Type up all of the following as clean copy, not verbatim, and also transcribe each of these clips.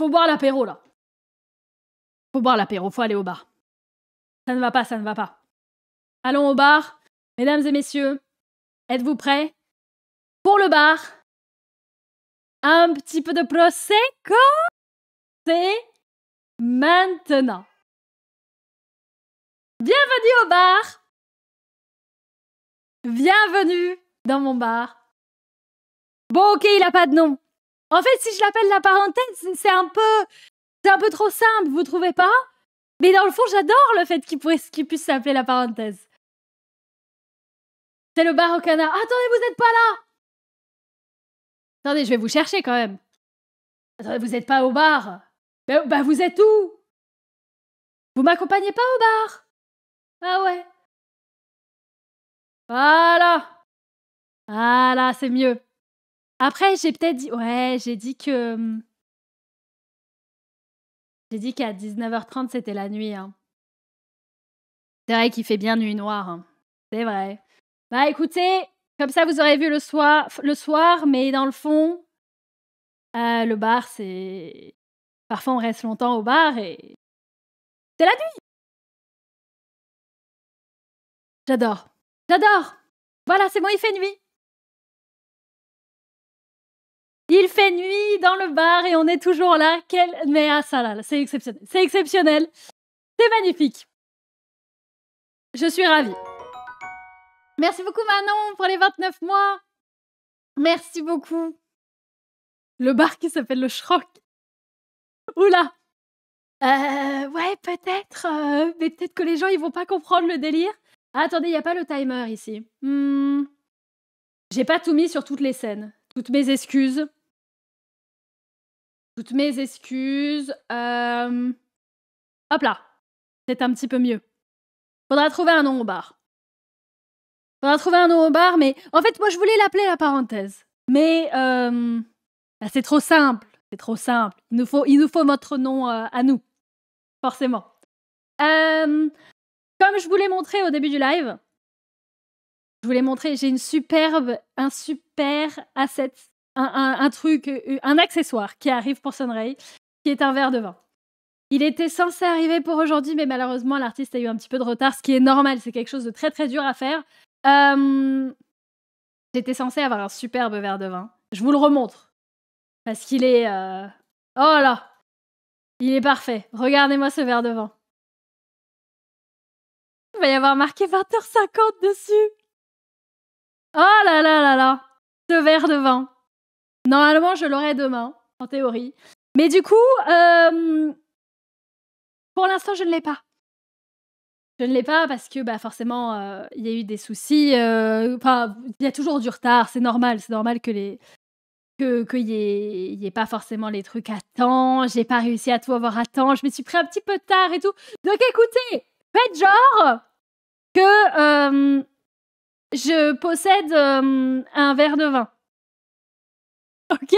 faut boire l'apéro, là. Faut boire l'apéro, faut aller au bar. Ça ne va pas, ça ne va pas. Allons au bar. Mesdames et messieurs, êtes-vous prêts? Pour le bar, un petit peu de prosecco, c'est maintenant. Bienvenue au bar. Bienvenue dans mon bar. Bon, ok, il a pas de nom. En fait, si je l'appelle la parenthèse, c'est un peu trop simple, vous trouvez pas? Mais dans le fond, j'adore le fait qu'il puisse s'appeler la parenthèse. C'est le bar au canard. Attendez, vous êtes pas là! Attendez, je vais vous chercher quand même. Attendez, vous êtes pas au bar? Bah, vous êtes où? Vous m'accompagnez pas au bar? Ah ouais. Voilà. Voilà, c'est mieux. Après, j'ai peut-être dit... Ouais, j'ai dit que... J'ai dit qu'à 19h30, c'était la nuit. Hein. C'est vrai qu'il fait bien nuit noire. Hein. C'est vrai. Bah écoutez, comme ça, vous aurez vu le soir, mais dans le fond, le bar, c'est... Parfois, on reste longtemps au bar et... C'est la nuit. J'adore. J'adore. Voilà, c'est bon, il fait nuit. Il fait nuit dans le bar et on est toujours là. Mais ah ça là, c'est exceptionnel. C'est exceptionnel. C'est magnifique. Je suis ravie. Merci beaucoup Manon pour les 29 mois. Merci beaucoup. Le bar qui s'appelle le Schrock. Oula. Ouais, peut-être. Mais peut-être que les gens, ils vont pas comprendre le délire. Ah, attendez, il n'y a pas le timer ici. J'ai pas tout mis sur toutes les scènes. Toutes mes excuses. Toutes mes excuses. Hop là. C'est un petit peu mieux. Faudra trouver un nom au bar. Faudra trouver un nom au bar, mais... En fait, moi, je voulais l'appeler la parenthèse. Mais bah, c'est trop simple. C'est trop simple. Il nous faut notre nom à nous. Forcément. Comme je vous l'ai montré au début du live, je vous l'ai montré, j'ai un super asset, un truc, un accessoire qui arrive pour Sunray, qui est un verre de vin. Il était censé arriver pour aujourd'hui, mais malheureusement, l'artiste a eu un petit peu de retard, ce qui est normal, c'est quelque chose de très très dur à faire. J'étais censée avoir un superbe verre de vin. Je vous le remontre. Parce qu'il est... Oh là! Il est parfait. Regardez-moi ce verre de vin. Il va y avoir marqué 20h50 dessus. Oh là là là là! Ce verre de vin. Normalement, je l'aurai demain, en théorie. Mais du coup, pour l'instant, je ne l'ai pas. Je ne l'ai pas parce que bah, forcément, il y a eu des soucis. Enfin, il y a toujours du retard, c'est normal. C'est normal que qu'il y ait pas forcément les trucs à temps. J'ai pas réussi à tout avoir à temps. Je me suis pris un petit peu tard et tout. Donc écoutez, faites genre que je possède un verre de vin. Ok?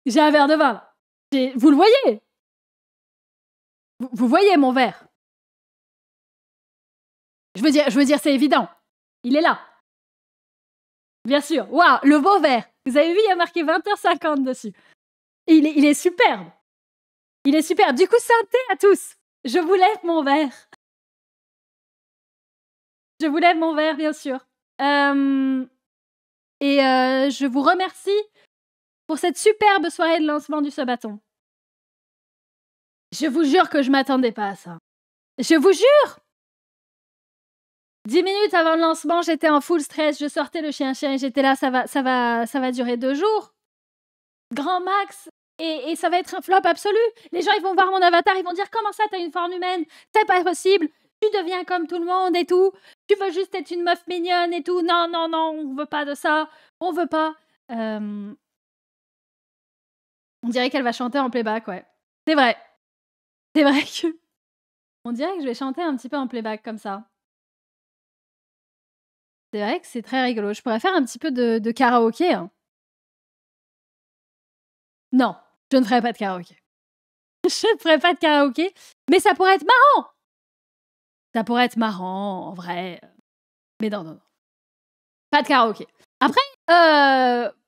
J'ai un verre de vin là. Vous le voyez? Vous voyez mon verre? Je veux dire, c'est évident. Il est là. Bien sûr. Waouh, le beau verre. Vous avez vu, il y a marqué 20h50 dessus. Et il est superbe. Il est superbe. Du coup, santé à tous. Je vous lève mon verre. Je vous lève mon verre, bien sûr. Et je vous remercie pour cette superbe soirée de lancement du Sabaton. Je vous jure que je m'attendais pas à ça. Je vous jure! 10 minutes avant le lancement, j'étais en full stress. Je sortais le chien-chien et j'étais là, ça va durer 2 jours. Grand max. Et ça va être un flop absolu. Les gens, ils vont voir mon avatar, ils vont dire « Comment ça, t'as une forme humaine? C'est pas possible. Tu deviens comme tout le monde et tout. Tu veux juste être une meuf mignonne et tout. Non, non, non, on veut pas de ça. On veut pas. » On dirait qu'elle va chanter en playback, ouais. C'est vrai. C'est vrai que... On dirait que je vais chanter un petit peu en playback comme ça. C'est vrai que c'est très rigolo. Je pourrais faire un petit peu de karaoké. Hein. Non, je ne ferai pas de karaoké. Je ne ferai pas de karaoké, mais ça pourrait être marrant. Ça pourrait être marrant, en vrai. Mais non, non, non. Pas de karaoké. Après,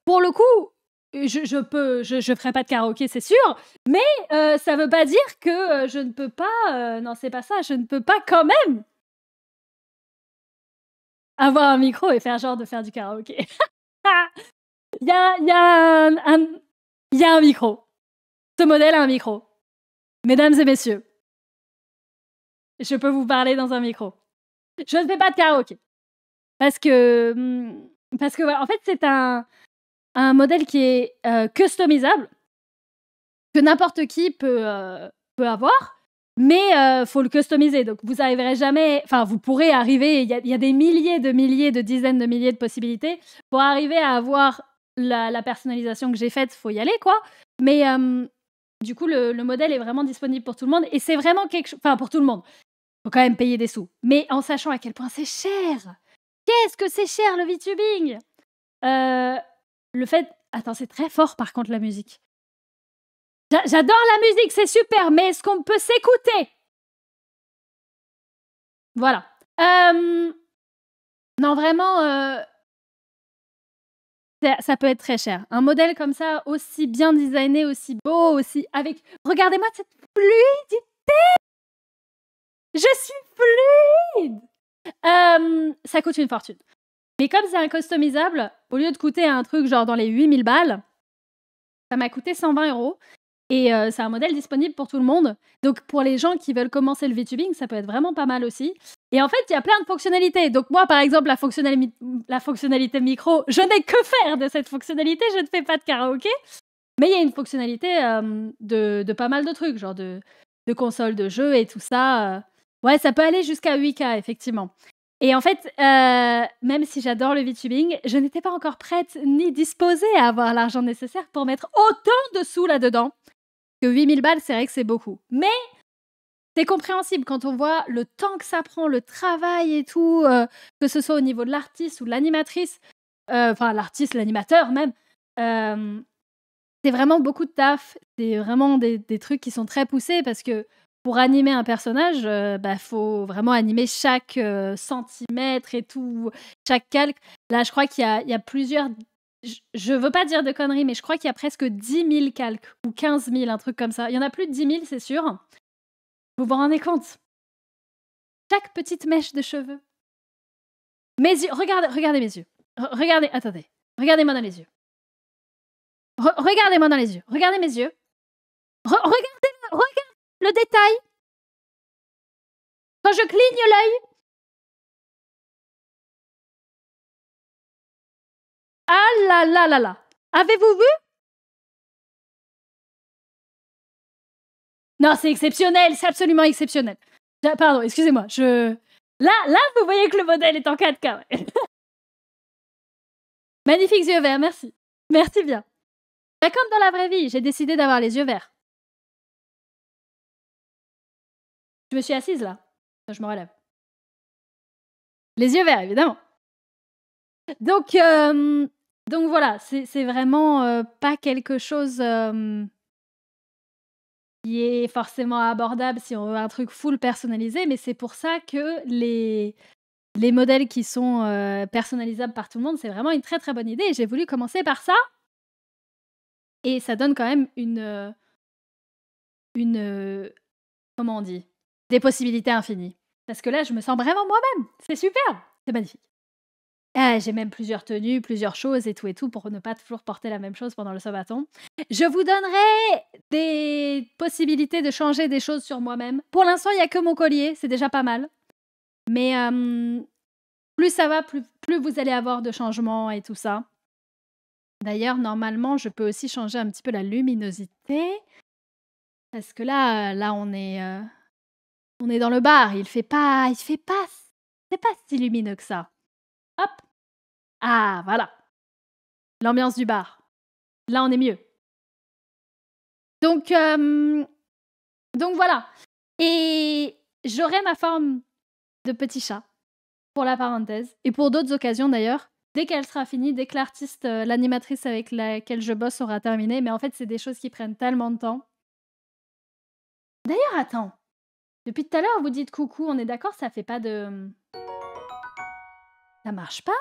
pour le coup, je ferai pas de karaoké, c'est sûr, mais ça veut pas dire que je ne peux pas. Non, c'est pas ça, je ne peux pas quand même avoir un micro et faire genre de faire du karaoké. Il y a un micro. Ce modèle a un micro. Mesdames et messieurs, je peux vous parler dans un micro. Je ne fais pas de karaoké parce que voilà, en fait, c'est un modèle qui est customisable, que n'importe qui peut avoir, mais faut le customiser. Donc vous arriverez jamais, enfin vous pourrez arriver, il y a des milliers, de dizaines de milliers de possibilités. Pour arriver à avoir la personnalisation que j'ai faite, faut y aller quoi. Mais du coup, le modèle est vraiment disponible pour tout le monde et c'est vraiment quelque chose, enfin pour tout le monde. Faut quand même payer des sous, mais en sachant à quel point c'est cher. Qu'est-ce que c'est cher le VTubing? Le fait, attends, c'est très fort par contre la musique. J'adore la musique, c'est super, mais est-ce qu'on peut s'écouter? Voilà. Non, vraiment, ça peut être très cher. Un modèle comme ça, aussi bien designé, aussi beau, aussi avec... Regardez-moi cette fluidité! Je suis fluide! Ça coûte une fortune. Mais comme c'est un customisable, au lieu de coûter un truc genre dans les 8000 balles, ça m'a coûté 120 €. Et c'est un modèle disponible pour tout le monde. Donc pour les gens qui veulent commencer le VTubing, ça peut être vraiment pas mal aussi. Et en fait, il y a plein de fonctionnalités. Donc moi, par exemple, la fonctionnalité micro, je n'ai que faire de cette fonctionnalité, je ne fais pas de karaoké. Mais il y a une fonctionnalité de pas mal de trucs, genre de consoles de jeux et tout ça. Ouais, ça peut aller jusqu'à 8K, effectivement. Et en fait, même si j'adore le VTubing, je n'étais pas encore prête ni disposée à avoir l'argent nécessaire pour mettre autant de sous là-dedans. Que 8000 balles, c'est vrai que c'est beaucoup. Mais c'est compréhensible quand on voit le temps que ça prend, le travail et tout, que ce soit au niveau de l'artiste ou de l'animatrice, enfin l'artiste, l'animateur même. C'est vraiment beaucoup de taf. C'est vraiment des trucs qui sont très poussés parce que pour animer un personnage, faut vraiment animer chaque centimètre et tout, chaque calque. Là, je crois qu'il y a plusieurs... Je veux pas dire de conneries, mais je crois qu'il y a presque 10 000 calques ou 15 000, un truc comme ça. Il y en a plus de 10 000, c'est sûr. Vous vous rendez compte? Chaque petite mèche de cheveux. Mes yeux, regardez mes yeux. Regardez, attendez. Regardez-moi dans les yeux. Regardez-moi dans les yeux. Regardez mes yeux. Regardez le détail. Quand je cligne l'œil. Ah là là là là. Avez-vous vu? Non, c'est exceptionnel, c'est absolument exceptionnel. Pardon, excusez-moi, Là, vous voyez que le modèle est en 4K. Ouais. Magnifiques yeux verts, merci. Merci bien. Bah, comme dans la vraie vie, j'ai décidé d'avoir les yeux verts. Je me suis assise là. Je me relève. Les yeux verts, évidemment. Donc voilà, c'est vraiment pas quelque chose qui est forcément abordable si on veut un truc full personnalisé, mais c'est pour ça que les modèles qui sont personnalisables par tout le monde, c'est vraiment une très très bonne idée. Et j'ai voulu commencer par ça. Et ça donne quand même comment on dit? Des possibilités infinies. Parce que là, je me sens vraiment moi-même. C'est super, c'est magnifique. Ah, j'ai même plusieurs tenues, plusieurs choses et tout, pour ne pas toujours porter la même chose pendant le Sabaton. Je vous donnerai des possibilités de changer des choses sur moi-même. Pour l'instant, il y a que mon collier, c'est déjà pas mal. Mais plus ça va, plus vous allez avoir de changements et tout ça. D'ailleurs, normalement, je peux aussi changer un petit peu la luminosité. Parce que là, on est dans le bar. C'est pas si lumineux que ça. Hop. Ah, voilà. L'ambiance du bar. Là, on est mieux. Donc voilà. Et j'aurai ma forme de petit chat pour la parenthèse. Et pour d'autres occasions d'ailleurs. Dès qu'elle sera finie, dès que l'artiste, l'animatrice avec laquelle je bosse aura terminé. Mais en fait, c'est des choses qui prennent tellement de temps. D'ailleurs, attends. Depuis tout à l'heure, vous dites coucou, on est d'accord, ça fait pas de... Ça marche pas?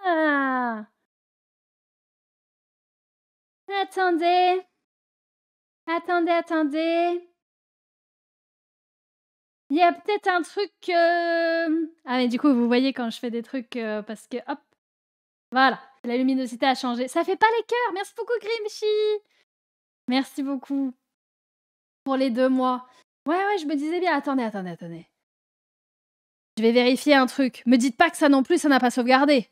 Ah! Attendez. Attendez. Il y a peut-être un truc... Ah mais du coup, vous voyez quand je fais des trucs... parce que, hop, voilà, la luminosité a changé. Ça fait pas les cœurs. Merci beaucoup, Grimshy. Merci beaucoup pour les 2 mois. Ouais, je me disais bien. Attendez. Je vais vérifier un truc. Me dites pas que ça non plus, ça n'a pas sauvegardé.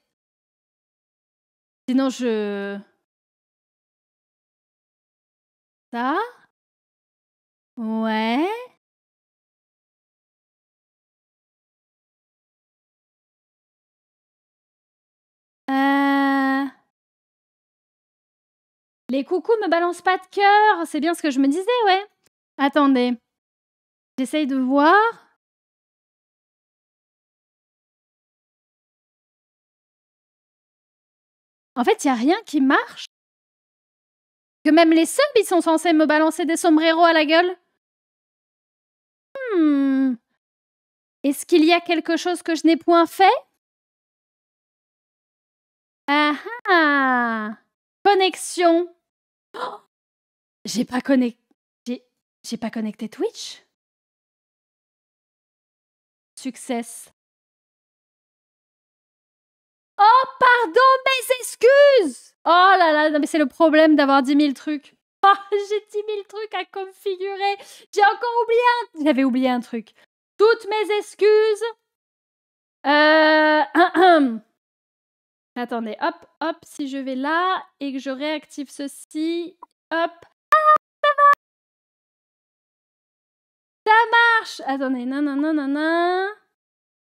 Sinon, je... Ça? Ouais. Les coucous me balancent pas de cœur. C'est bien ce que je me disais, ouais. Attendez. J'essaye de voir. En fait, il y a rien qui marche. Que même les subs, ils sont censés me balancer des sombreros à la gueule. Est-ce qu'il y a quelque chose que je n'ai point fait? Ah! Connexion. Oh, j'ai pas connecté Twitch? Success. Oh, pardon, mes excuses! Oh là là, non mais c'est le problème d'avoir 10 000 trucs. Oh, j'ai 10 000 trucs à configurer. J'ai encore oublié J'avais oublié un truc. Toutes mes excuses. Attendez, hop, si je vais là et que je réactive ceci, hop. Ah, ça marche! Attendez, non.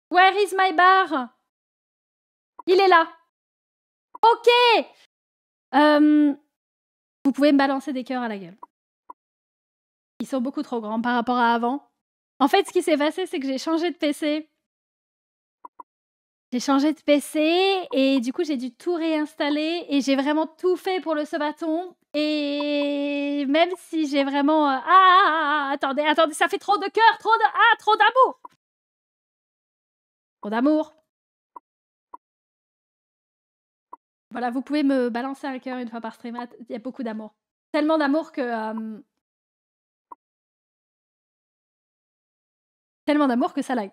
Where is my bar? Il est là. Ok! Vous pouvez me balancer des cœurs à la gueule. Ils sont beaucoup trop grands par rapport à avant. En fait, ce qui s'est passé, c'est que j'ai changé de PC. Et du coup, j'ai dû tout réinstaller et j'ai vraiment tout fait pour le Sebaton. Et même si j'ai vraiment... attendez, ça fait trop de cœur, trop d'amour. Trop d'amour. Voilà, vous pouvez me balancer un cœur une fois par stream. Il y a beaucoup d'amour. Tellement d'amour que... Tellement d'amour que ça lag.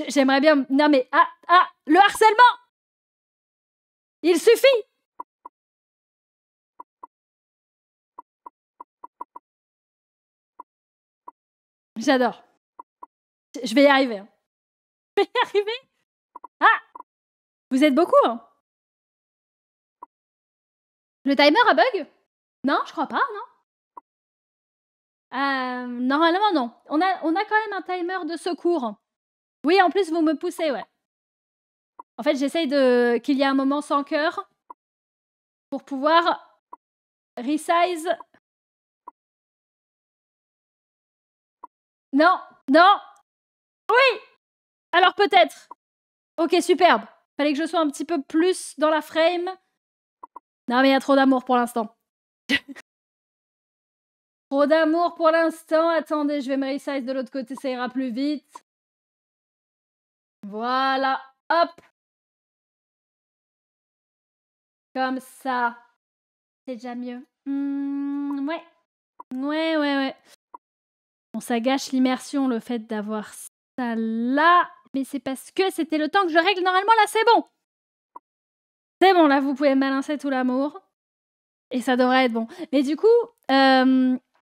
J'aimerais bien... Non mais... le harcèlement! Il suffit! J'adore. Je vais y arriver. Ah! Vous êtes beaucoup, hein? Le timer a bug? Non, je crois pas, non? Normalement, non. On a quand même un timer de secours. Oui, en plus, vous me poussez, ouais. En fait, j'essaye qu'il y ait un moment sans cœur pour pouvoir resize. Non. Oui! Alors peut-être. Ok, superbe. Fallait que je sois un petit peu plus dans la frame. Non, mais il y a trop d'amour pour l'instant. Trop d'amour pour l'instant. Attendez, je vais me resize de l'autre côté, ça ira plus vite. Voilà. Hop. Comme ça. C'est déjà mieux. Ouais. Bon, ça gâche l'immersion, le fait d'avoir ça là. Mais c'est parce que c'était le temps que je règle. Normalement, là, c'est bon. C'est bon, là, vous pouvez me balancer tout l'amour. Et ça devrait être bon. Mais du coup,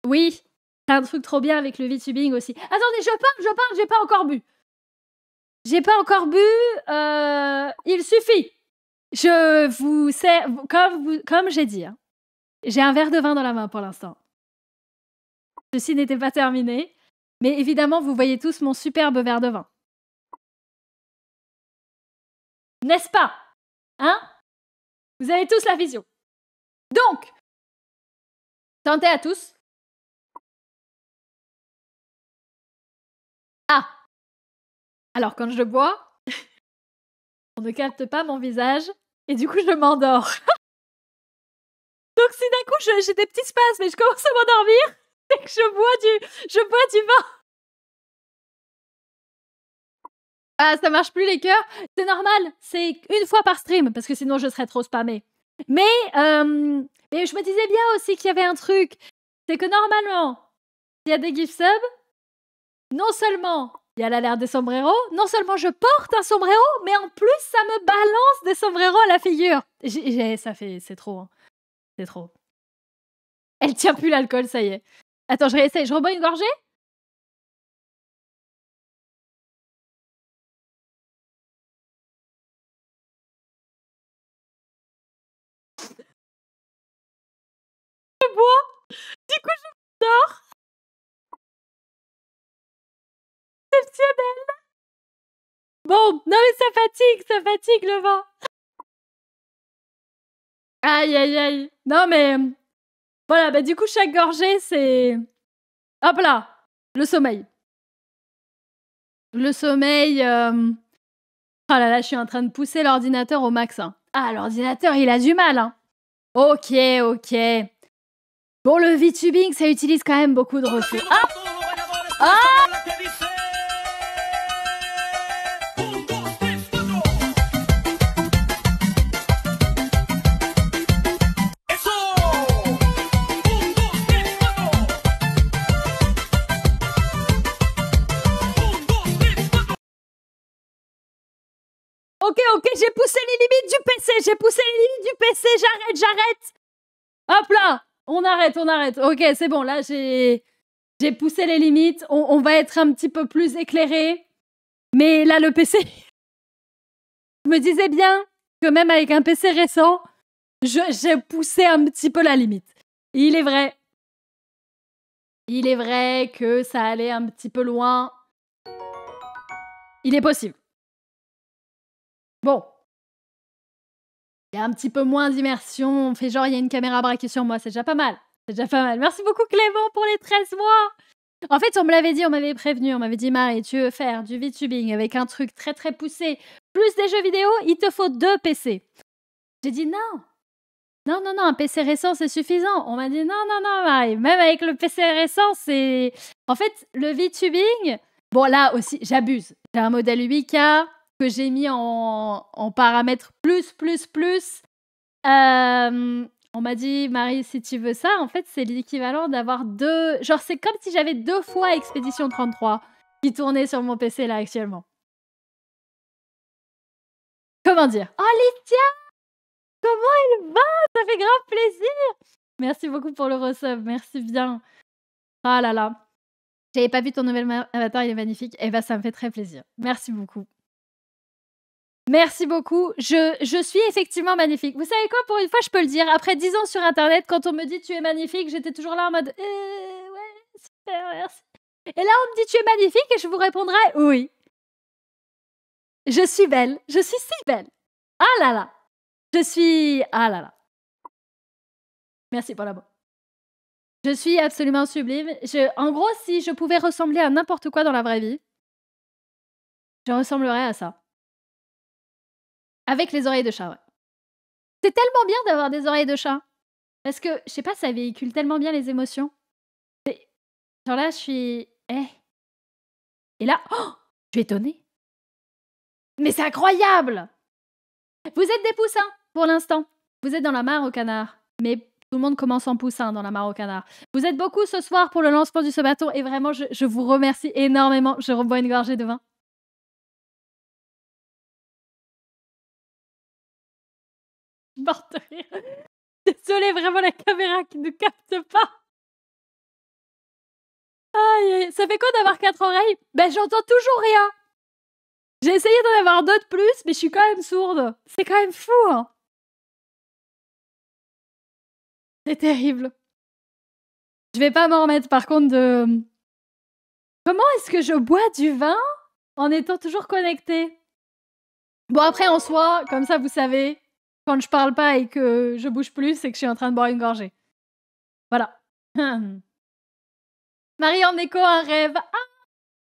oui, c'est un truc trop bien avec le VTubing aussi. Attendez, je parle, j'ai pas encore bu. Il suffit. Je vous sers, comme j'ai dit, hein. J'ai un verre de vin dans la main pour l'instant. Ceci n'était pas terminé. Mais évidemment, vous voyez tous mon superbe verre de vin. N'est-ce pas? Hein? Vous avez tous la vision. Donc, santé à tous. Ah! Alors, quand je bois, on ne capte pas mon visage et du coup, je m'endors. Donc, si d'un coup, j'ai des petits spasmes et je commence à m'endormir, c'est que je bois du vin. Ah, ça marche plus les cœurs. C'est normal, c'est une fois par stream, parce que sinon je serais trop spammée. Mais je me disais bien aussi qu'il y avait un truc. C'est que normalement, il y a des gift subs, non seulement il y a l'alerte des sombreros, non seulement je porte un sombrero, mais en plus ça me balance des sombreros à la figure. C'est trop, hein. C'est trop. Elle tient plus l'alcool, ça y est. Attends, je réessaye, je rebois une gorgée. Je bois. Du coup, je dors. Exceptionnel. Bon, non mais ça fatigue le vin. Aïe, aïe, aïe. Non mais voilà, bah du coup, chaque gorgée, c'est... Hop là, le sommeil. Le sommeil... Oh là là, je suis en train de pousser l'ordinateur au max. Hein. Ah, l'ordinateur, il a du mal. Hein. Ok, ok. Bon, le VTubing, ça utilise quand même beaucoup de ressources. Ah, ah. Ok, j'ai poussé les limites du PC, j'arrête. Hop là, on arrête. Ok, c'est bon, là, j'ai poussé les limites, on va être un petit peu plus éclairé. Mais là, le PC, je me disais bien que même avec un PC récent, j'ai poussé un petit peu la limite. Il est vrai que ça allait un petit peu loin. Il est possible. Bon. Il y a un petit peu moins d'immersion. On fait genre, il y a une caméra braquée sur moi. C'est déjà pas mal. Merci beaucoup, Clément, pour les 13 mois. En fait, on me l'avait dit, on m'avait prévenu. On m'avait dit, Marie, tu veux faire du VTubing avec un truc très, très poussé, plus des jeux vidéo, il te faut 2 PC. J'ai dit non. Non, un PC récent, c'est suffisant. On m'a dit non, Marie. Même avec le PC récent, c'est... En fait, le VTubing... Bon, là aussi, j'abuse. J'ai un modèle 8K que j'ai mis en paramètres plus. On m'a dit, Marie, si tu veux ça, en fait, c'est l'équivalent d'avoir 2... Genre, c'est comme si j'avais 2 fois Expédition 33 qui tournait sur mon PC, là, actuellement. Comment dire? Oh, Lydia! Comment elle va? Ça fait grave plaisir! Merci beaucoup pour le resub, merci bien. Ah là là. J'avais pas vu ton nouvel avatar, il est magnifique. Eh ben, ça me fait très plaisir. Merci beaucoup. Merci beaucoup. Je suis effectivement magnifique. Vous savez quoi, pour une fois, je peux le dire. Après 10 ans sur Internet, quand on me dit tu es magnifique, j'étais toujours là en mode ouais, super, merci. Et là, on me dit tu es magnifique et je vous répondrai oui. Je suis belle. Je suis si belle. Ah là là. Ah là là. Merci pour l'amour. Je suis absolument sublime. En gros, si je pouvais ressembler à n'importe quoi dans la vraie vie, je ressemblerais à ça. Avec les oreilles de chat, ouais. C'est tellement bien d'avoir des oreilles de chat. Parce que, je sais pas, ça véhicule tellement bien les émotions. Genre là, je suis... Et là, oh, je suis étonnée. Mais c'est incroyable! Vous êtes des poussins, pour l'instant. Vous êtes dans la mare au canard. Mais tout le monde commence en poussin dans la mare au canard. Vous êtes beaucoup ce soir pour le lancement du Sabaton. Et vraiment, je vous remercie énormément. Je rebois une gorgée de vin. Morte de rire. Désolée, vraiment, la caméra qui ne capte pas. Aïe, ça fait quoi d'avoir 4 oreilles? Ben, j'entends toujours rien. J'ai essayé d'en avoir d'autres plus, mais je suis quand même sourde. C'est quand même fou, hein. C'est terrible. Je vais pas m'en remettre, par contre, de... Comment est-ce que je bois du vin en étant toujours connectée? Bon, après, en soi, comme ça, vous savez, quand je parle pas et que je bouge plus, c'est que je suis en train de boire une gorgée. Voilà. Marie en écho, un rêve. Ah,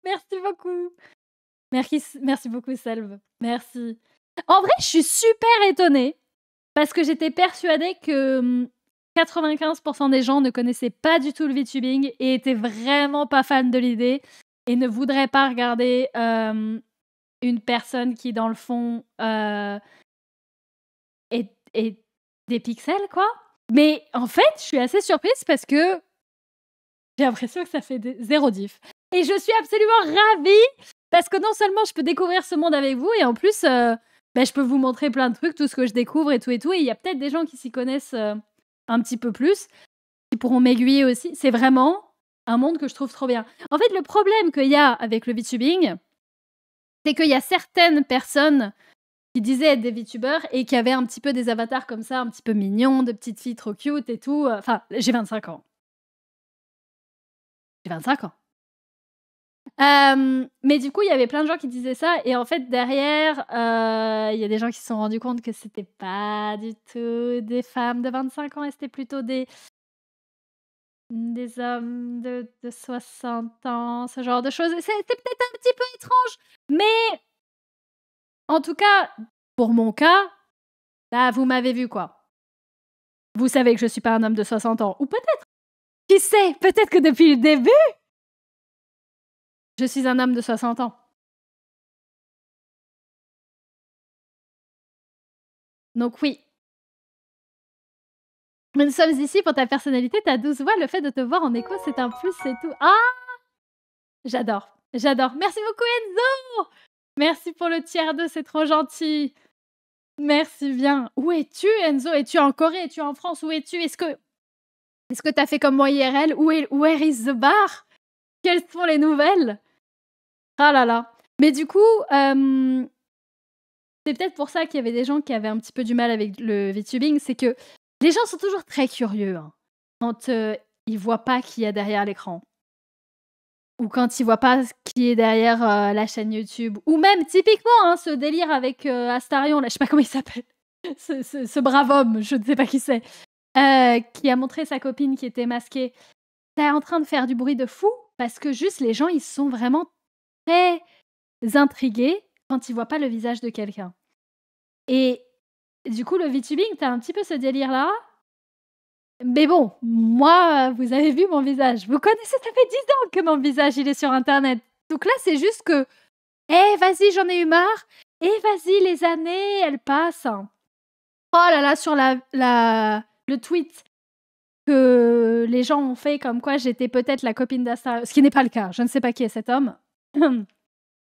merci beaucoup. Merci beaucoup, Selve. Merci. En vrai, je suis super étonnée parce que j'étais persuadée que 95% des gens ne connaissaient pas du tout le VTubing et étaient vraiment pas fans de l'idée et ne voudraient pas regarder une personne qui, dans le fond, est des pixels, quoi. Mais en fait, je suis assez surprise parce que j'ai l'impression que ça fait zéro diff. Et je suis absolument ravie parce que non seulement je peux découvrir ce monde avec vous, et en plus, je peux vous montrer plein de trucs, tout ce que je découvre et tout. Et il y a peut-être des gens qui s'y connaissent un petit peu plus, qui pourront m'aiguiller aussi. C'est vraiment un monde que je trouve trop bien. En fait, le problème qu'il y a avec le VTubing, c'est qu'il y a certaines personnes qui disaient être des VTubers et qui avaient un petit peu des avatars comme ça, un petit peu mignons, de petites filles trop cute et tout. Enfin, j'ai 25 ans. J'ai 25 ans. Mais du coup, il y avait plein de gens qui disaient ça, et en fait, derrière, il y a des gens qui se sont rendus compte que c'était pas du tout des femmes de 25 ans, et c'était plutôt des hommes de 60 ans, ce genre de choses. C'est peut-être un petit peu étrange, mais en tout cas, pour mon cas, là, vous m'avez vu, quoi. Vous savez que je suis pas un homme de 60 ans. Ou peut-être, qui sait, peut-être que depuis le début, je suis un homme de 60 ans. Donc oui. Nous sommes ici pour ta personnalité, ta douce voix, le fait de te voir en écho, c'est un plus, c'est tout. Ah! J'adore, j'adore. Merci beaucoup, Enzo! Merci pour le tiers 2, c'est trop gentil. Merci bien. Où es-tu, Enzo? Es-tu en Corée? Es-tu en France? Où es-tu? Est-ce que t'as fait comme moi IRL? Where is the bar? Quelles sont les nouvelles? Ah là là. Mais du coup, c'est peut-être pour ça qu'il y avait des gens qui avaient un petit peu du mal avec le VTubing, c'est que les gens sont toujours très curieux quand ils voient pas qui y a derrière l'écran. Ou quand ils voient pas qui est derrière la chaîne YouTube. Ou même, typiquement, ce délire avec Astarion, là, je sais pas comment il s'appelle. ce brave homme, je ne sais pas qui c'est, qui a montré sa copine qui était masquée. T'es en train de faire du bruit de fou, parce que juste les gens, ils sont vraiment très intrigués quand ils voient pas le visage de quelqu'un. Et du coup, le VTubing, t'as un petit peu ce délire-là. Mais bon, moi, vous avez vu mon visage. Vous connaissez, ça fait 10 ans que mon visage, il est sur Internet. Donc là, c'est juste que, vas-y, j'en ai eu marre. Vas-y, les années, elles passent. Oh là là, sur le tweet que les gens ont fait comme quoi j'étais peut-être la copine d'Asta, ce qui n'est pas le cas. Je ne sais pas qui est cet homme.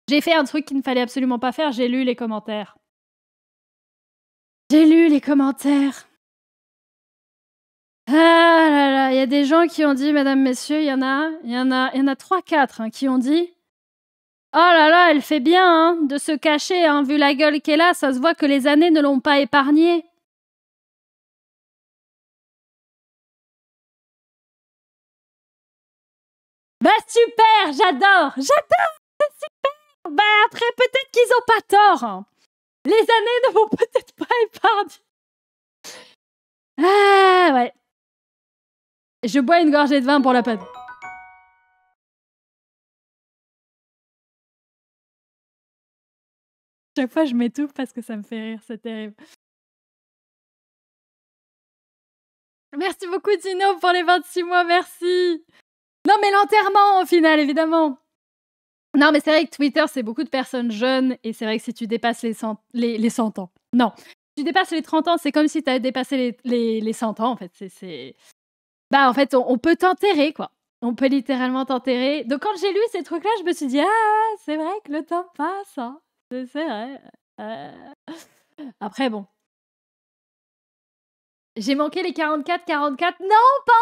J'ai fait un truc qu'il ne fallait absolument pas faire. J'ai lu les commentaires. J'ai lu les commentaires. Ah là là, il y a des gens qui ont dit, mesdames, messieurs, il y en a 3-4 qui ont dit « Oh là là, elle fait bien de se cacher, vu la gueule qu'elle a, ça se voit que les années ne l'ont pas épargnée. » Bah super, j'adore, c'est super. Bah après, peut-être qu'ils ont pas tort. Les années ne vont peut-être pas épargner. Ah ouais. Je bois une gorgée de vin pour la peine. Chaque fois, je m'étouffe parce que ça me fait rire, c'est terrible. Merci beaucoup, Dino, pour les 26 mois, merci. Non, mais l'enterrement, au final, évidemment. Non, mais c'est vrai que Twitter, c'est beaucoup de personnes jeunes, et c'est vrai que si tu dépasses les 100 ans... Non, si tu dépasses les 30 ans, c'est comme si tu avais dépassé les 100 ans, en fait. Bah, en fait, on peut t'enterrer, quoi. On peut littéralement t'enterrer. Donc, quand j'ai lu ces trucs-là, je me suis dit « Ah, c'est vrai que le temps passe, hein. C'est vrai. » Après, bon. J'ai manqué les 44. Non, pas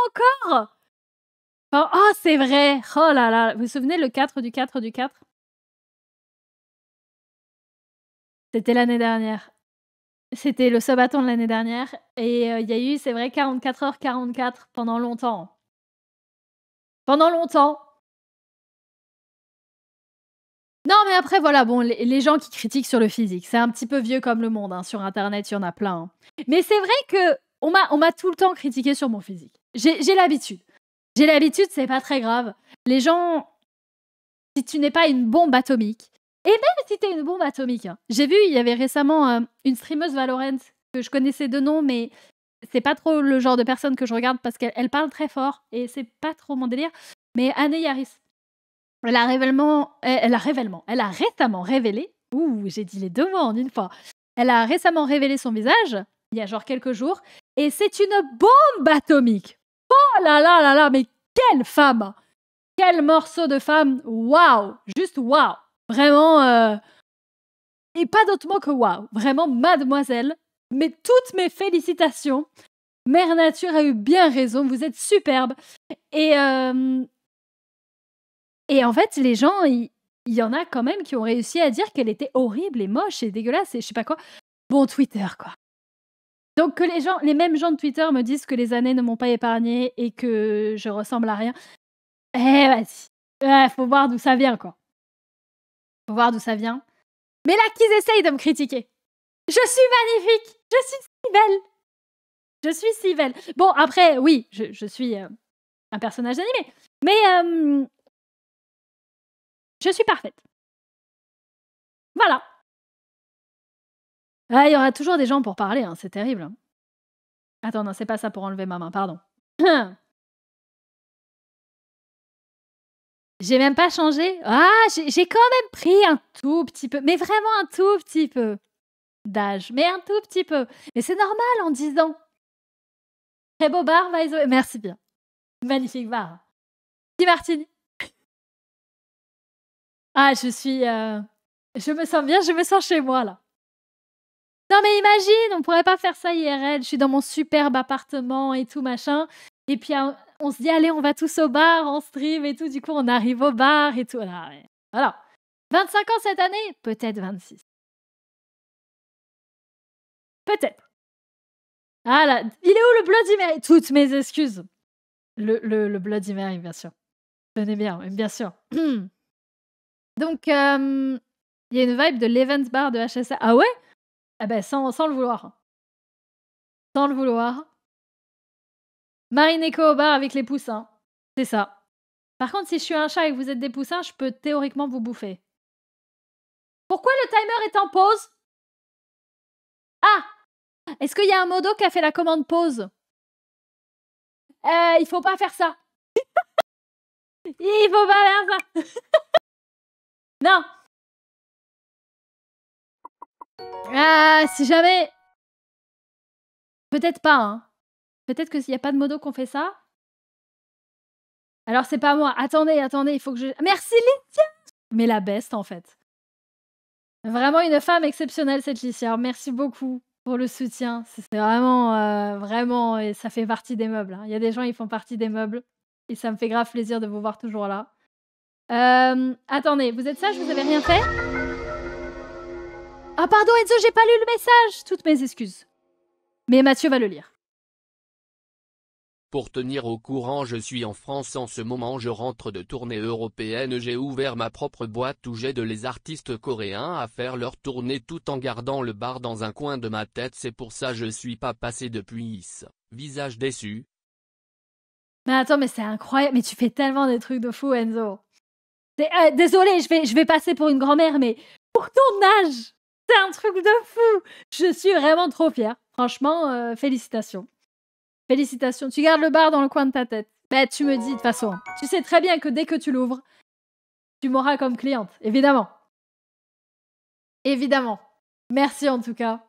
encore. Oh, c'est vrai. Oh là là. Vous vous souvenez le 4 du 4 du 4? C'était l'année dernière. C'était le sabaton de l'année dernière. Et il y a eu, c'est vrai, 44h44 pendant longtemps. Pendant longtemps. Non, mais après, voilà, bon, les gens qui critiquent sur le physique, c'est un petit peu vieux comme le monde. Sur Internet, il y en a plein. Mais c'est vrai que on m'a tout le temps critiqué sur mon physique. J'ai l'habitude. J'ai l'habitude, c'est pas très grave. Les gens, si tu n'es pas une bombe atomique, et même si t'es une bombe atomique, j'ai vu, il y avait récemment une streameuse Valorant que je connaissais de nom, mais c'est pas trop le genre de personne que je regarde parce qu'elle parle très fort et c'est pas trop mon délire. Mais Anne Yaris, elle a récemment révélé, j'ai dit les deux mots en une fois, elle a récemment révélé son visage il y a genre quelques jours, et c'est une bombe atomique. Oh là là là là, mais quelle femme! Quel morceau de femme! Waouh! Juste waouh! Vraiment, et pas d'autre mot que waouh! Vraiment, mademoiselle, mais toutes mes félicitations. Mère Nature a eu bien raison, vous êtes superbe. Et, en fait, les gens, il y en a quand même qui ont réussi à dire qu'elle était horrible et moche et dégueulasse et je sais pas quoi. Bon, Twitter, quoi. Donc que les mêmes gens de Twitter me disent que les années ne m'ont pas épargnée et que je ressemble à rien. Eh, vas-y. Ouais, faut voir d'où ça vient, quoi. Faut voir d'où ça vient. Mais là, qu'ils essayent de me critiquer. Je suis magnifique. Je suis si belle. Je suis si belle. Bon, après, oui, je suis un personnage animé. Mais je suis parfaite. Voilà. Ah, il y aura toujours des gens pour parler, hein, c'est terrible. Hein. Attends, non, c'est pas ça pour enlever ma main, pardon. J'ai même pas changé. Ah, j'ai quand même pris un tout petit peu, mais vraiment un tout petit peu d'âge, mais un tout petit peu. Mais c'est normal en 10 ans. Très beau bar, by the way. Merci bien. Magnifique bar. Petit martini. Ah, je me sens bien, je me sens chez moi, là. Non, mais imagine, on pourrait pas faire ça IRL. Je suis dans mon superbe appartement et tout, machin. Et puis, on se dit, allez, on va tous au bar, en stream et tout. Du coup, on arrive au bar et tout. Là, ouais. Voilà. 25 ans cette année? Peut-être 26. Peut-être. Ah là, il est où le Bloody Mary? Toutes mes excuses. Le Bloody Mary, bien sûr. Tenez bien, bien sûr. Donc, il y a une vibe de l'Events Bar de HSA. Ah ouais? Ah ben, sans le vouloir. Sans le vouloir. Marineko au bar avec les poussins. C'est ça. Par contre, si je suis un chat et que vous êtes des poussins, je peux théoriquement vous bouffer. Pourquoi le timer est en pause? Ah! Est-ce qu'il y a un modo qui a fait la commande pause? Il faut pas faire ça. Il faut pas faire ça. Non. Ah, si jamais... Peut-être pas, hein. Peut-être que s'il n'y a pas de modo qu'on fait ça. Alors, c'est pas moi. Attendez, il faut que je... Merci, Lycia! Mais la best, en fait. Vraiment une femme exceptionnelle, cette Lycia. Merci beaucoup pour le soutien. C'est vraiment, vraiment... Et ça fait partie des meubles. Hein. Il y a des gens, ils font partie des meubles. Et ça me fait grave plaisir de vous voir toujours là. Attendez, vous êtes sage? Vous avez rien fait? Ah, pardon, Enzo, j'ai pas lu le message! Toutes mes excuses. Mais Mathieu va le lire. Pour tenir au courant, je suis en France en ce moment, je rentre de tournée européenne, j'ai ouvert ma propre boîte où j'aide les artistes coréens à faire leur tournée tout en gardant le bar dans un coin de ma tête, c'est pour ça je suis pas passé depuis. Visage déçu. Mais attends, mais c'est incroyable, mais tu fais tellement des trucs de fou, Enzo. Désolée, je vais passer pour une grand-mère, mais pour ton âge, c'est un truc de fou. Je suis vraiment trop fière. Franchement, félicitations. Félicitations. Tu gardes le bar dans le coin de ta tête. Ben, tu me dis, de toute façon. Tu sais très bien que dès que tu l'ouvres, tu m'auras comme cliente. Évidemment. Évidemment. Merci en tout cas.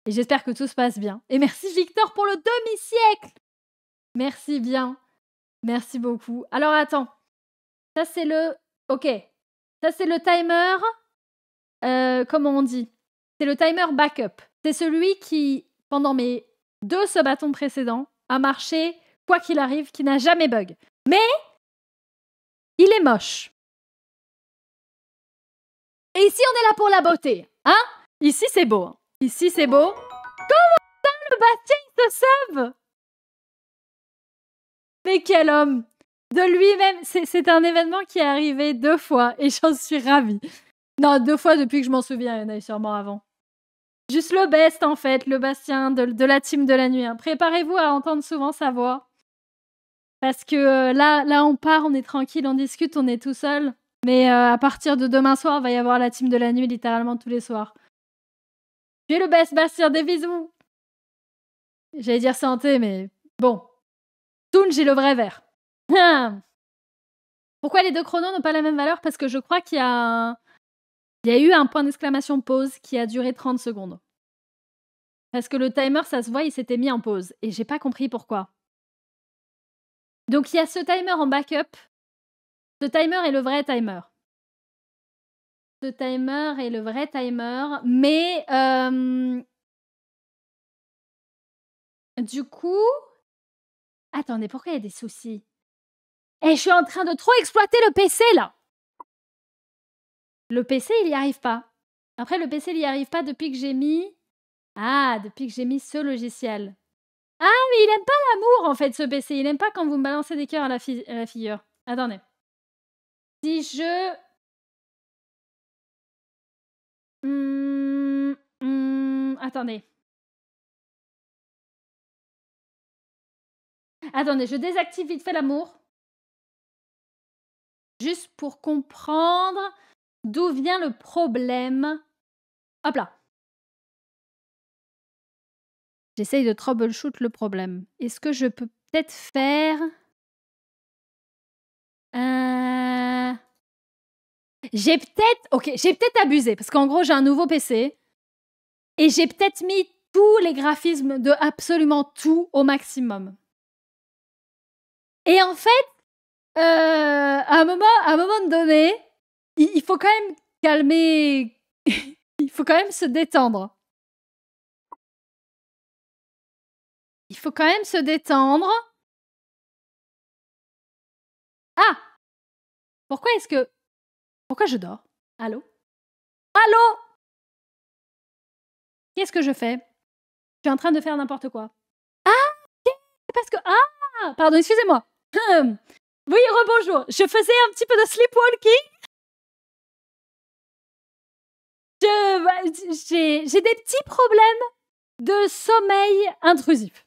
Et j'espère que tout se passe bien. Et merci Victor pour le demi-siècle. Merci bien. Merci beaucoup. Alors attends. Ça c'est le... Ok. Ça c'est le timer... comment on dit? C'est le timer backup. C'est celui qui, pendant mes 2 subbâtons précédents, a marché, quoi qu'il arrive, qui n'a jamais bug. Mais, il est moche. Et ici, on est là pour la beauté. Hein? Ici, c'est beau. Ici, c'est beau. Comment ça, le Bastien, il se sub? Mais quel homme! De lui-même, c'est un événement qui est arrivé 2 fois, et j'en suis ravie. Non, 2 fois depuis que je m'en souviens, il y en a eu sûrement avant. Juste le best, en fait, le Bastien de la team de la nuit. Hein. Préparez-vous à entendre souvent sa voix. Parce que là, on part, on est tranquille, on discute, on est tout seul. Mais à partir de demain soir, il va y avoir la team de la nuit littéralement tous les soirs. Tu es le best, Bastien, des bisous. J'allais dire santé, mais bon. Soon, j'ai le vrai verre. Pourquoi les 2 chronos n'ont pas la même valeur? Parce que je crois qu'il y a eu un point d'exclamation pause qui a duré 30 secondes. Parce que le timer, ça se voit, il s'était mis en pause. Et j'ai pas compris pourquoi. Donc, il y a ce timer en backup. Ce timer est le vrai timer. Ce timer est le vrai timer. Mais, du coup... Attendez, pourquoi il y a des soucis? Eh, je suis en train de trop exploiter le PC, là. Le PC, il n'y arrive pas. Après, le PC, il n'y arrive pas depuis que j'ai mis... Ah, depuis que j'ai mis ce logiciel. Ah, mais il aime pas l'amour, en fait, ce PC. Il aime pas quand vous me balancez des cœurs à la figure. Attendez. Si je... attendez. Attendez, je désactive vite fait l'amour. Juste pour comprendre d'où vient le problème. Hop là. J'essaye de troubleshoot le problème. Est-ce que je peux peut-être faire... J'ai peut-être abusé, parce qu'en gros, j'ai un nouveau PC, et j'ai peut-être mis tous les graphismes de absolument tout au maximum. Et en fait, à un moment donné, il faut quand même calmer... il faut quand même se détendre. Il faut quand même se détendre. Ah! Pourquoi est-ce que... Pourquoi je dors? Allô? Allô? Qu'est-ce que je fais? Je suis en train de faire n'importe quoi. Ah! C'est parce que... Ah! Pardon, excusez-moi. Oui, rebonjour. Je faisais un petit peu de sleepwalking. J'ai des petits problèmes de sommeil intrusif.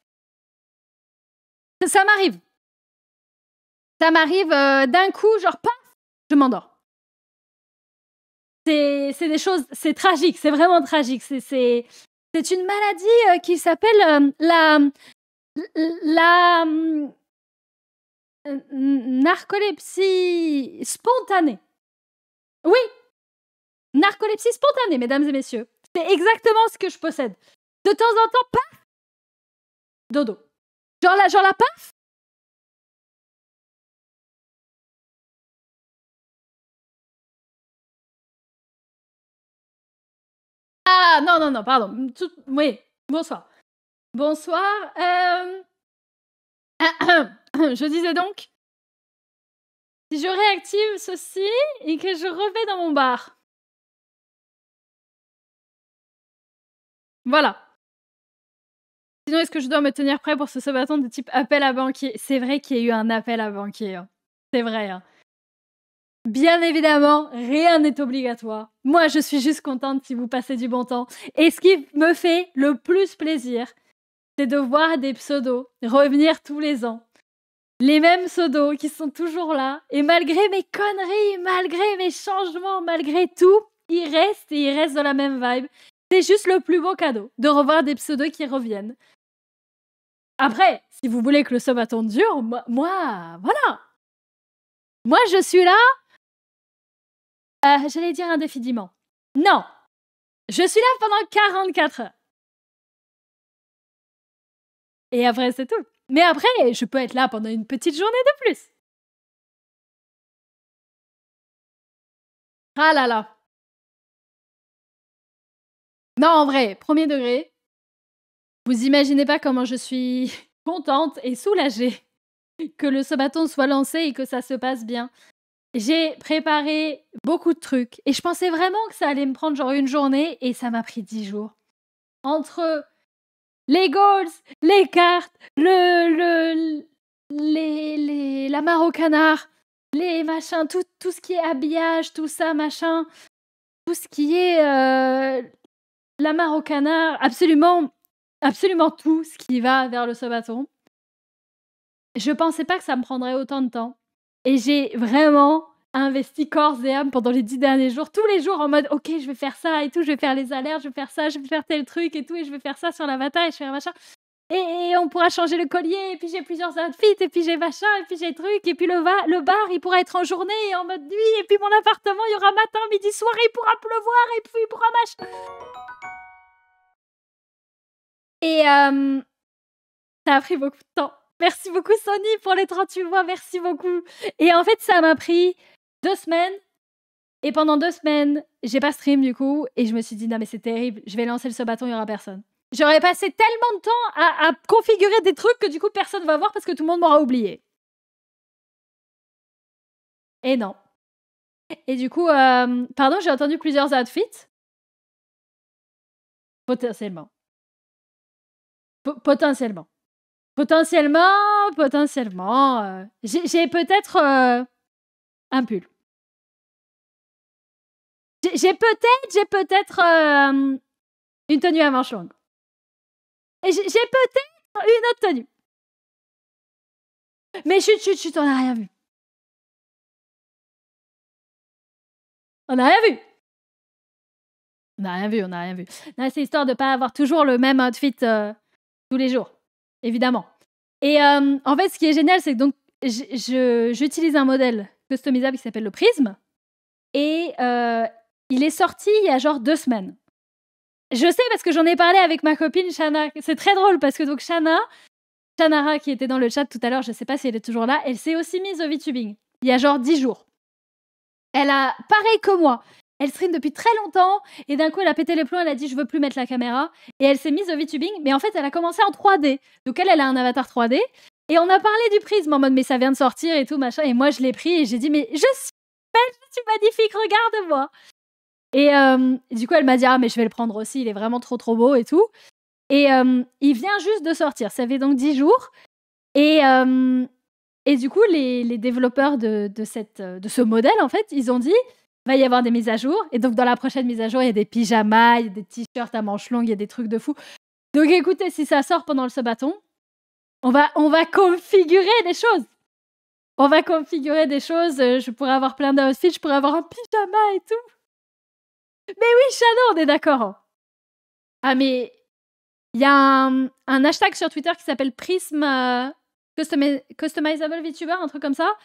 Ça m'arrive. Ça m'arrive d'un coup, genre, paf, je m'endors. C'est des choses... C'est tragique, c'est vraiment tragique. C'est une maladie qui s'appelle la narcolepsie spontanée. Oui, narcolepsie spontanée, mesdames et messieurs. C'est exactement ce que je possède. De temps en temps, paf, dodo. Genre la paf. Ah, non, pardon. Oui, bonsoir. Bonsoir. Je disais donc, si je réactive ceci et que je revais dans mon bar. Voilà. Sinon, est-ce que je dois me tenir prêt pour ce sabaton de type appel à banquier? C'est vrai qu'il y a eu un appel à banquier. Hein. C'est vrai. Hein. Bien évidemment, rien n'est obligatoire. Moi, je suis juste contente si vous passez du bon temps. Et ce qui me fait le plus plaisir, c'est de voir des pseudos revenir tous les ans. Les mêmes pseudos qui sont toujours là. Et malgré mes conneries, malgré mes changements, malgré tout, ils restent dans la même vibe. C'est juste le plus beau cadeau, de revoir des pseudos qui reviennent. Après, si vous voulez que le sabaton dure, moi, voilà. Moi, je suis là... j'allais dire indéfiniment. Non. Je suis là pendant 44 heures. Et après, c'est tout. Mais après, je peux être là pendant une petite journée de plus. Ah là là. Non, en vrai, premier degré. Vous imaginez pas comment je suis contente et soulagée que le sabaton soit lancé et que ça se passe bien. J'ai préparé beaucoup de trucs et je pensais vraiment que ça allait me prendre genre une journée et ça m'a pris 10 jours. Entre les goals, les cartes, la mare au canard, les machins, tout ce qui est habillage, tout ça, machin, tout ce qui est la mare au canard, absolument tout ce qui va vers le sabaton. Je pensais pas que ça me prendrait autant de temps. Et j'ai vraiment investi corps et âme pendant les 10 derniers jours, tous les jours en mode ok, je vais faire ça et tout, je vais faire les alertes, je vais faire ça, je vais faire tel truc et tout, et je vais faire ça sur l'avatar et je vais faire machin. Et on pourra changer le collier, et puis j'ai plusieurs outfits, et puis j'ai machin, et puis j'ai truc, et puis le bar, il pourra être en journée et en mode nuit, et puis mon appartement, il y aura matin, midi, soir, il pourra pleuvoir, et puis il pourra machin. Et ça a pris beaucoup de temps. Merci beaucoup Sony pour les 38 mois, merci beaucoup. Et en fait, ça m'a pris 2 semaines. Et pendant 2 semaines, j'ai pas stream du coup. Et je me suis dit, non mais c'est terrible, je vais lancer le Sabaton, il y aura personne. J'aurais passé tellement de temps à configurer des trucs que du coup, personne va voir parce que tout le monde m'aura oublié. Et non. Et du coup, pardon, j'ai entendu plusieurs outfits. Potentiellement. Potentiellement. Potentiellement. J'ai peut-être un pull. J'ai peut-être une tenue à manches longues. Et j'ai peut-être une autre tenue. Mais chut, on n'a rien vu. On n'a rien vu. On n'a rien vu. C'est histoire de pas avoir toujours le même outfit tous les jours, évidemment. Et en fait, ce qui est génial, c'est que donc j'utilise un modèle customisable qui s'appelle le Prisme. Et il est sorti il y a genre 2 semaines. Je sais parce que j'en ai parlé avec ma copine Shana. C'est très drôle parce que donc Shanara qui était dans le chat tout à l'heure, je sais pas si elle est toujours là, elle s'est aussi mise au VTubing il y a genre 10 jours. Elle a, pareil que moi, elle stream depuis très longtemps et d'un coup elle a pété les plombs, elle a dit je veux plus mettre la caméra et elle s'est mise au VTubing, mais en fait elle a commencé en 3D. Donc elle a un avatar 3D et on a parlé du Prisme en mode mais ça vient de sortir et tout machin et moi je l'ai pris et j'ai dit mais je suis belle, je suis magnifique, regarde-moi. Et du coup elle m'a dit ah mais je vais le prendre aussi, il est vraiment trop beau et tout. Et il vient juste de sortir, ça fait donc 10 jours. Et du coup, les développeurs de ce modèle, en fait, ils ont dit va y avoir des mises à jour. Et donc, dans la prochaine mise à jour, il y a des pyjamas, il y a des t-shirts à manches longues, il y a des trucs de fou. Donc, écoutez, si ça sort pendant le Sabaton, on va configurer des choses. On va configurer des choses. Je pourrais avoir plein d'outfits, je pourrais avoir un pyjama et tout. Mais oui, Shadow, on est d'accord. Ah, mais il y a un hashtag sur Twitter qui s'appelle Prism Customizable VTuber, un truc comme ça.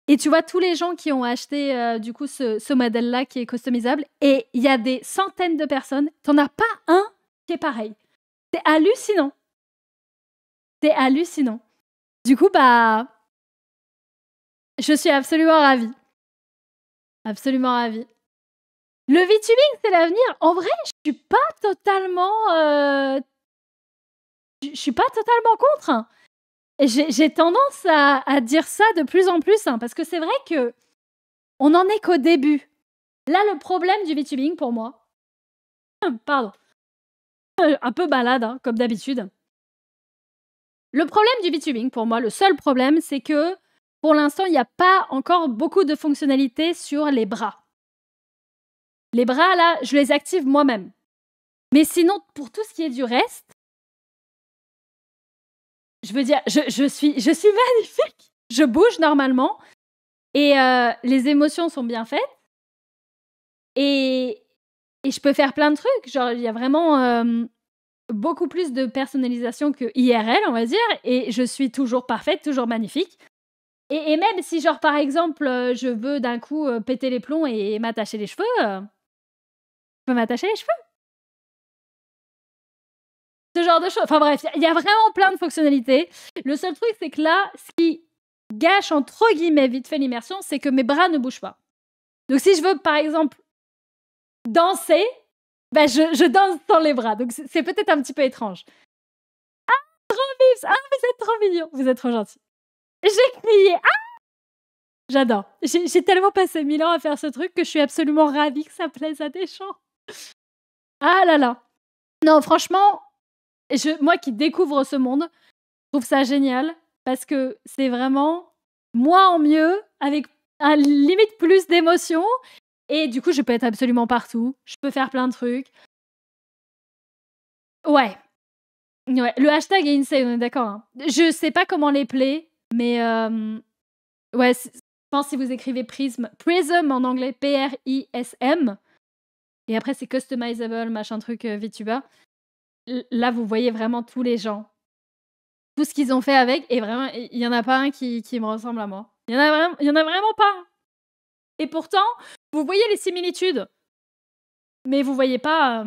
Et tu vois tous les gens qui ont acheté du coup ce modèle-là qui est customisable. Et il y a des centaines de personnes. T'en as pas un qui est pareil. C'est hallucinant. C'est hallucinant. Du coup, bah... je suis absolument ravie. Absolument ravie. Le VTubing, c'est l'avenir. En vrai, je suis pas totalement... je suis pas totalement contre. Hein. J'ai tendance à dire ça de plus en plus, hein, parce que c'est vrai que on n'en est qu'au début. Là, le problème du VTubing, pour moi... Pardon. Un peu balade, hein, comme d'habitude. Le problème du VTubing, pour moi, le seul problème, c'est que pour l'instant, il n'y a pas encore beaucoup de fonctionnalités sur les bras. Les bras, là, je les active moi-même. Mais sinon, pour tout ce qui est du reste, je veux dire, je suis magnifique. Je bouge normalement. Et les émotions sont bien faites. Et je peux faire plein de trucs. Genre, il y a vraiment beaucoup plus de personnalisation que IRL, on va dire. Et je suis toujours parfaite, toujours magnifique. Et même si, genre, par exemple, je veux d'un coup péter les plombs et m'attacher les cheveux, je peux m'attacher les cheveux. Ce genre de choses. Enfin bref, il y a vraiment plein de fonctionnalités. Le seul truc, c'est que là, ce qui gâche, entre guillemets, vite fait l'immersion, c'est que mes bras ne bougent pas. Donc si je veux, par exemple, danser, ben je danse sans les bras. Donc c'est peut-être un petit peu étrange. Ah, trop mignon. Ah, vous êtes trop mignons. Vous êtes trop gentils. J'ai crié. Ah, j'adore. J'ai tellement passé 1000 ans à faire ce truc que je suis absolument ravie que ça plaise à des gens. Ah là là. Non, franchement, moi qui découvre ce monde, je trouve ça génial parce que c'est vraiment moi en mieux, avec un limite plus d'émotion. Et du coup, je peux être absolument partout. Je peux faire plein de trucs. Ouais. Le hashtag est insane, on est d'accord. Hein. Je sais pas comment les play, mais ouais, je pense si vous écrivez Prism en anglais, Prism, et après c'est customizable, machin truc, VTuber. Là, vous voyez vraiment tous les gens. Tout ce qu'ils ont fait avec, et vraiment, il y en a pas un qui me ressemble à moi. Il y en a vraiment pas. Et pourtant, vous voyez les similitudes. Mais vous voyez pas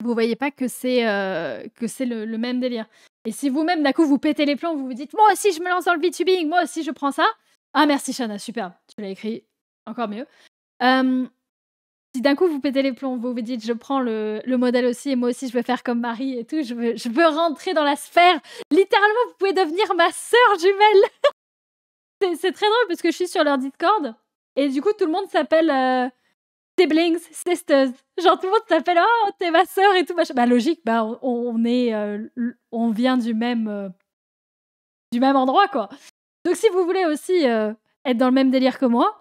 vous voyez pas que c'est le même délire. Et si vous-même, d'un coup, vous pétez les plombs, vous vous dites « Moi aussi, je me lance dans le VTubing, moi aussi, je prends ça ». Ah, merci, Shana, super. Tu l'as écrit encore mieux. Si d'un coup, vous pétez les plombs, vous vous dites « Je prends le modèle aussi, et moi aussi, je veux faire comme Marie et tout. Je veux rentrer dans la sphère. » Littéralement, vous pouvez devenir ma sœur jumelle. C'est très drôle parce que je suis sur leur Discord. Et du coup, tout le monde s'appelle siblings, sisters. Genre, tout le monde s'appelle « Oh, t'es ma sœur et tout. » Bah, logique, bah, on vient du même endroit, quoi. Donc, si vous voulez aussi être dans le même délire que moi,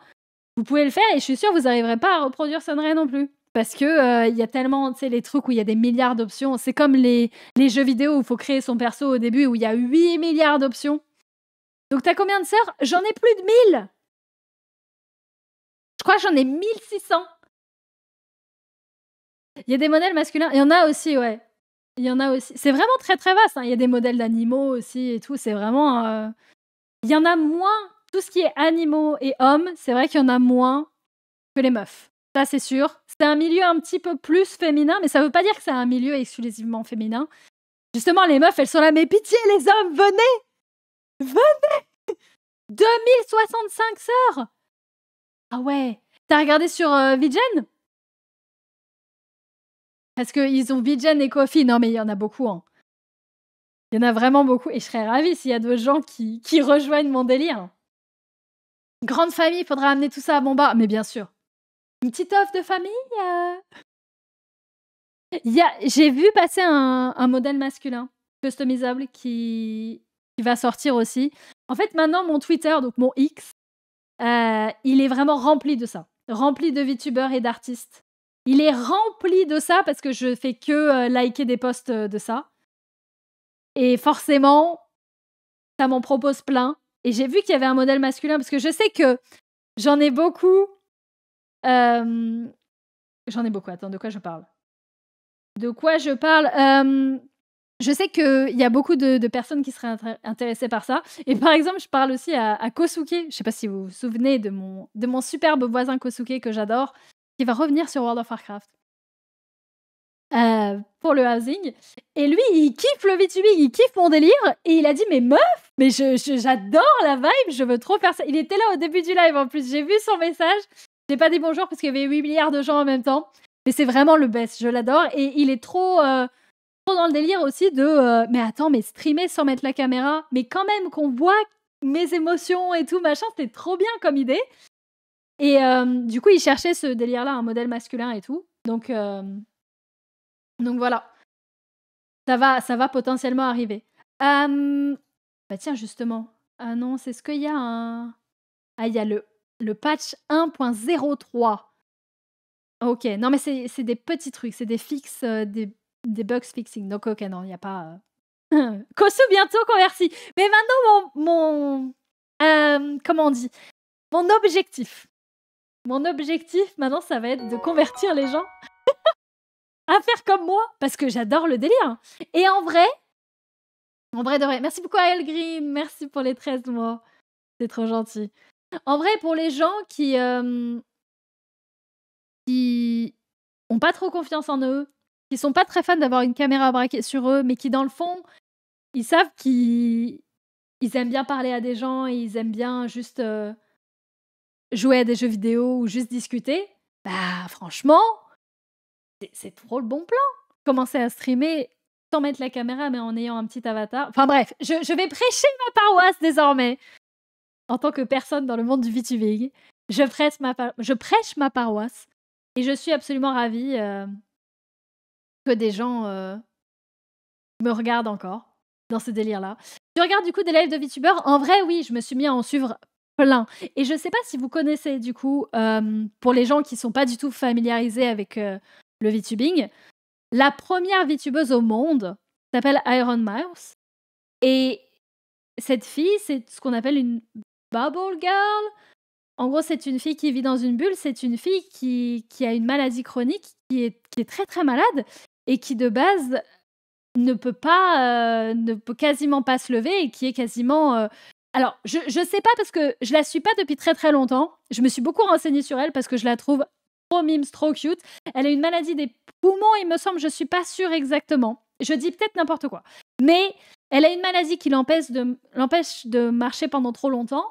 vous pouvez le faire et je suis sûre que vous n'arriverez pas à reproduire Sunray non plus. Parce que y a tellement, tu sais, les trucs où il y a des milliards d'options. C'est comme les jeux vidéo où il faut créer son perso au début où il y a 8 milliards d'options. Donc, t'as combien de sœurs? J'en ai plus de 1000. Je crois que j'en ai 1600. Il y a des modèles masculins. Il y en a aussi, ouais. Il y en a aussi. C'est vraiment très, très vaste. Il y a des modèles d'animaux aussi et tout. C'est vraiment... Il y en a moins. Tout ce qui est animaux et hommes, c'est vrai qu'il y en a moins que les meufs. Ça, c'est sûr. C'est un milieu un petit peu plus féminin, mais ça veut pas dire que c'est un milieu exclusivement féminin. Justement, les meufs, elles sont là, mais pitié, les hommes, venez! Venez! 2065 sœurs! Ah ouais. T'as regardé sur VGen? Parce qu'ils ont VGen et Ko-fi. Non, mais il y en a beaucoup. Hein. Il y en a vraiment beaucoup. Et je serais ravie s'il y a d'autres gens qui rejoignent mon délire. Grande famille, il faudra amener tout ça à mon bar. Mais bien sûr. Une petite offre de famille J'ai vu passer un modèle masculin customisable qui va sortir aussi. En fait, maintenant, mon Twitter, donc mon X, il est vraiment rempli de ça. Rempli de VTubers et d'artistes. Il est rempli de ça parce que je fais que liker des posts de ça. Et forcément, ça m'en propose plein. Et j'ai vu qu'il y avait un modèle masculin parce que je sais que j'en ai beaucoup. J'en ai beaucoup. Attends, de quoi je parle? Je sais qu'il y a beaucoup de personnes qui seraient intéressées par ça. Et par exemple, je parle aussi à Kosuke. Je ne sais pas si vous vous souvenez de mon superbe voisin Kosuke que j'adore, qui va revenir sur World of Warcraft pour le housing. Et lui, il kiffe le VTubing, il kiffe mon délire. Et il a dit, mais meuf, mais j'adore la vibe, je veux trop faire ça. Il était là au début du live en plus. J'ai vu son message. J'ai pas dit bonjour parce qu'il y avait 8 milliards de gens en même temps. Mais c'est vraiment le best, je l'adore. Et il est trop dans le délire aussi de mais attends, mais streamer sans mettre la caméra, mais quand même qu'on voit mes émotions et tout, machin, c'était trop bien comme idée. Et du coup, il cherchait ce délire-là, un modèle masculin et tout. Donc voilà. Ça va potentiellement arriver. Bah tiens, justement. Ah non, c'est ce qu'il y a un... Ah, il y a le patch 1.03. Ok, non mais c'est des petits trucs, c'est des fixes, des bugs fixing. Donc ok, non, il n'y a pas... Kosu bientôt converti. Mais maintenant, comment on dit? Mon objectif. Mon objectif, maintenant, ça va être de convertir les gens à faire comme moi, parce que j'adore le délire. Et en vrai de vrai, merci beaucoup Ariel Green, merci pour les 13 mois. C'est trop gentil. En vrai, pour les gens qui ont pas trop confiance en eux, qui sont pas très fans d'avoir une caméra braquée sur eux, mais qui dans le fond, ils savent qu'ils aiment bien parler à des gens et ils aiment bien juste jouer à des jeux vidéo ou juste discuter, bah franchement, c'est trop le bon plan. Commencer à streamer sans mettre la caméra mais en ayant un petit avatar. Enfin bref, je vais prêcher ma paroisse désormais. En tant que personne dans le monde du VTubing, je prêche ma paroisse. Et je suis absolument ravie que des gens me regardent encore dans ce délire-là. Tu regardes du coup des lives de VTubers? En vrai, oui, je me suis mis à en suivre plein. Et je sais pas si vous connaissez du coup, pour les gens qui sont pas du tout familiarisés avec le VTubing, la première VTubeuse au monde s'appelle Iron Mouse. Et cette fille, c'est ce qu'on appelle une bubble girl. En gros, c'est une fille qui vit dans une bulle. C'est une fille qui a une maladie chronique, qui est très très malade et qui de base ne peut quasiment pas se lever et qui est quasiment... Alors, je sais pas parce que je la suis pas depuis très très longtemps. Je me suis beaucoup renseignée sur elle parce que je la trouve trop mimes, trop cute. Elle a une maladie des poumons, il me semble, je suis pas sûre exactement. Je dis peut-être n'importe quoi. Mais elle a une maladie qui l'empêche de marcher pendant trop longtemps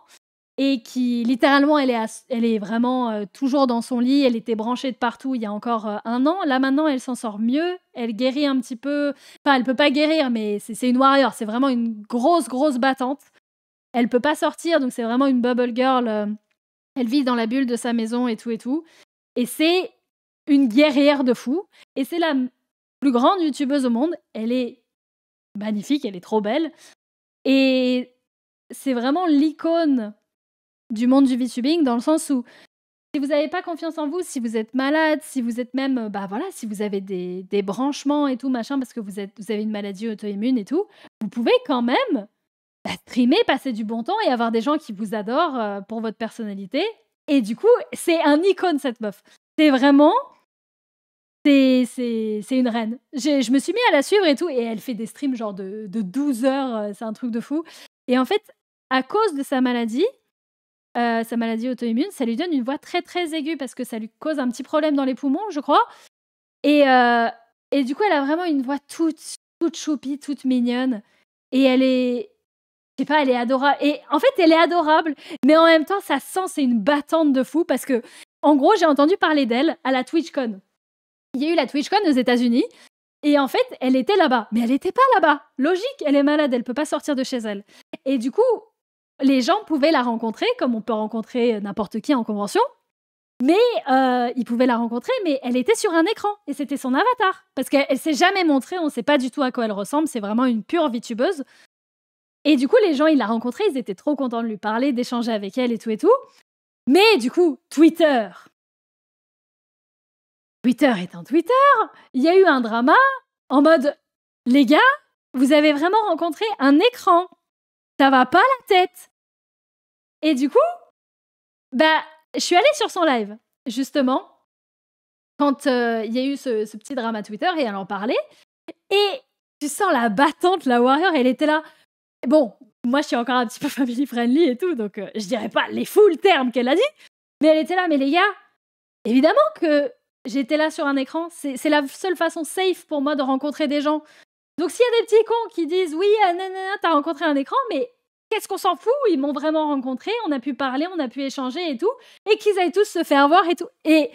et qui, littéralement, elle est vraiment toujours dans son lit. Elle était branchée de partout il y a encore 1 an. Là, maintenant, elle s'en sort mieux. Elle guérit un petit peu. Enfin, elle peut pas guérir, mais c'est une warrior. C'est vraiment une grosse, grosse battante. Elle peut pas sortir, donc c'est vraiment une bubble girl. Elle vit dans la bulle de sa maison et tout et tout. Et c'est une guerrière de fou. Et c'est la plus grande youtubeuse au monde. Elle est magnifique, elle est trop belle. Et c'est vraiment l'icône du monde du VTubing, dans le sens où si vous n'avez pas confiance en vous, si vous êtes malade, si vous êtes même, si vous avez des branchements et tout, machin, parce que vous avez une maladie auto-immune et tout, vous pouvez quand même streamer, passer du bon temps et avoir des gens qui vous adorent pour votre personnalité. Et du coup, c'est un icône, cette meuf. C'est vraiment... C'est une reine. Je me suis mis à la suivre et tout, et elle fait des streams genre de 12 heures, c'est un truc de fou. Et en fait, à cause de sa maladie auto-immune, ça lui donne une voix très très aiguë parce que ça lui cause un petit problème dans les poumons, je crois. Et du coup, elle a vraiment une voix toute choupie, toute mignonne. Et elle est... Je sais pas, elle est adorable. Et en fait, elle est adorable, mais en même temps, ça sent, c'est une battante de fou parce que, en gros, j'ai entendu parler d'elle à la TwitchCon. Il y a eu la TwitchCon aux États-Unis, et en fait, elle était là-bas. Mais elle n'était pas là-bas. Logique, elle est malade, elle peut pas sortir de chez elle. Et du coup, les gens pouvaient la rencontrer, comme on peut rencontrer n'importe qui en convention. Mais ils pouvaient la rencontrer, mais elle était sur un écran, et c'était son avatar. Parce qu'elle s'est jamais montrée, on sait pas du tout à quoi elle ressemble, c'est vraiment une pure VTubeuse. Et du coup, les gens, ils la rencontraient, ils étaient trop contents de lui parler, d'échanger avec elle et tout et tout. Mais du coup, Twitter étant Twitter, il y a eu un drama en mode « Les gars, vous avez vraiment rencontré un écran. Ça va pas la tête. » Et du coup, je suis allée sur son live, justement, quand il y a eu ce petit drama Twitter, et elle en parlait. Et tu sens la battante, la warrior, elle était là. Bon, moi, je suis encore un petit peu family-friendly et tout, donc je dirais pas les full termes qu'elle a dit, mais elle était là, mais les gars, évidemment que j'étais là sur un écran, c'est la seule façon safe pour moi de rencontrer des gens. Donc s'il y a des petits cons qui disent « Oui, nanana, t'as rencontré un écran, mais qu'est-ce qu'on s'en fout, ils m'ont vraiment rencontré, on a pu parler, on a pu échanger et tout, et qu'ils aillent tous se faire voir et tout. » Et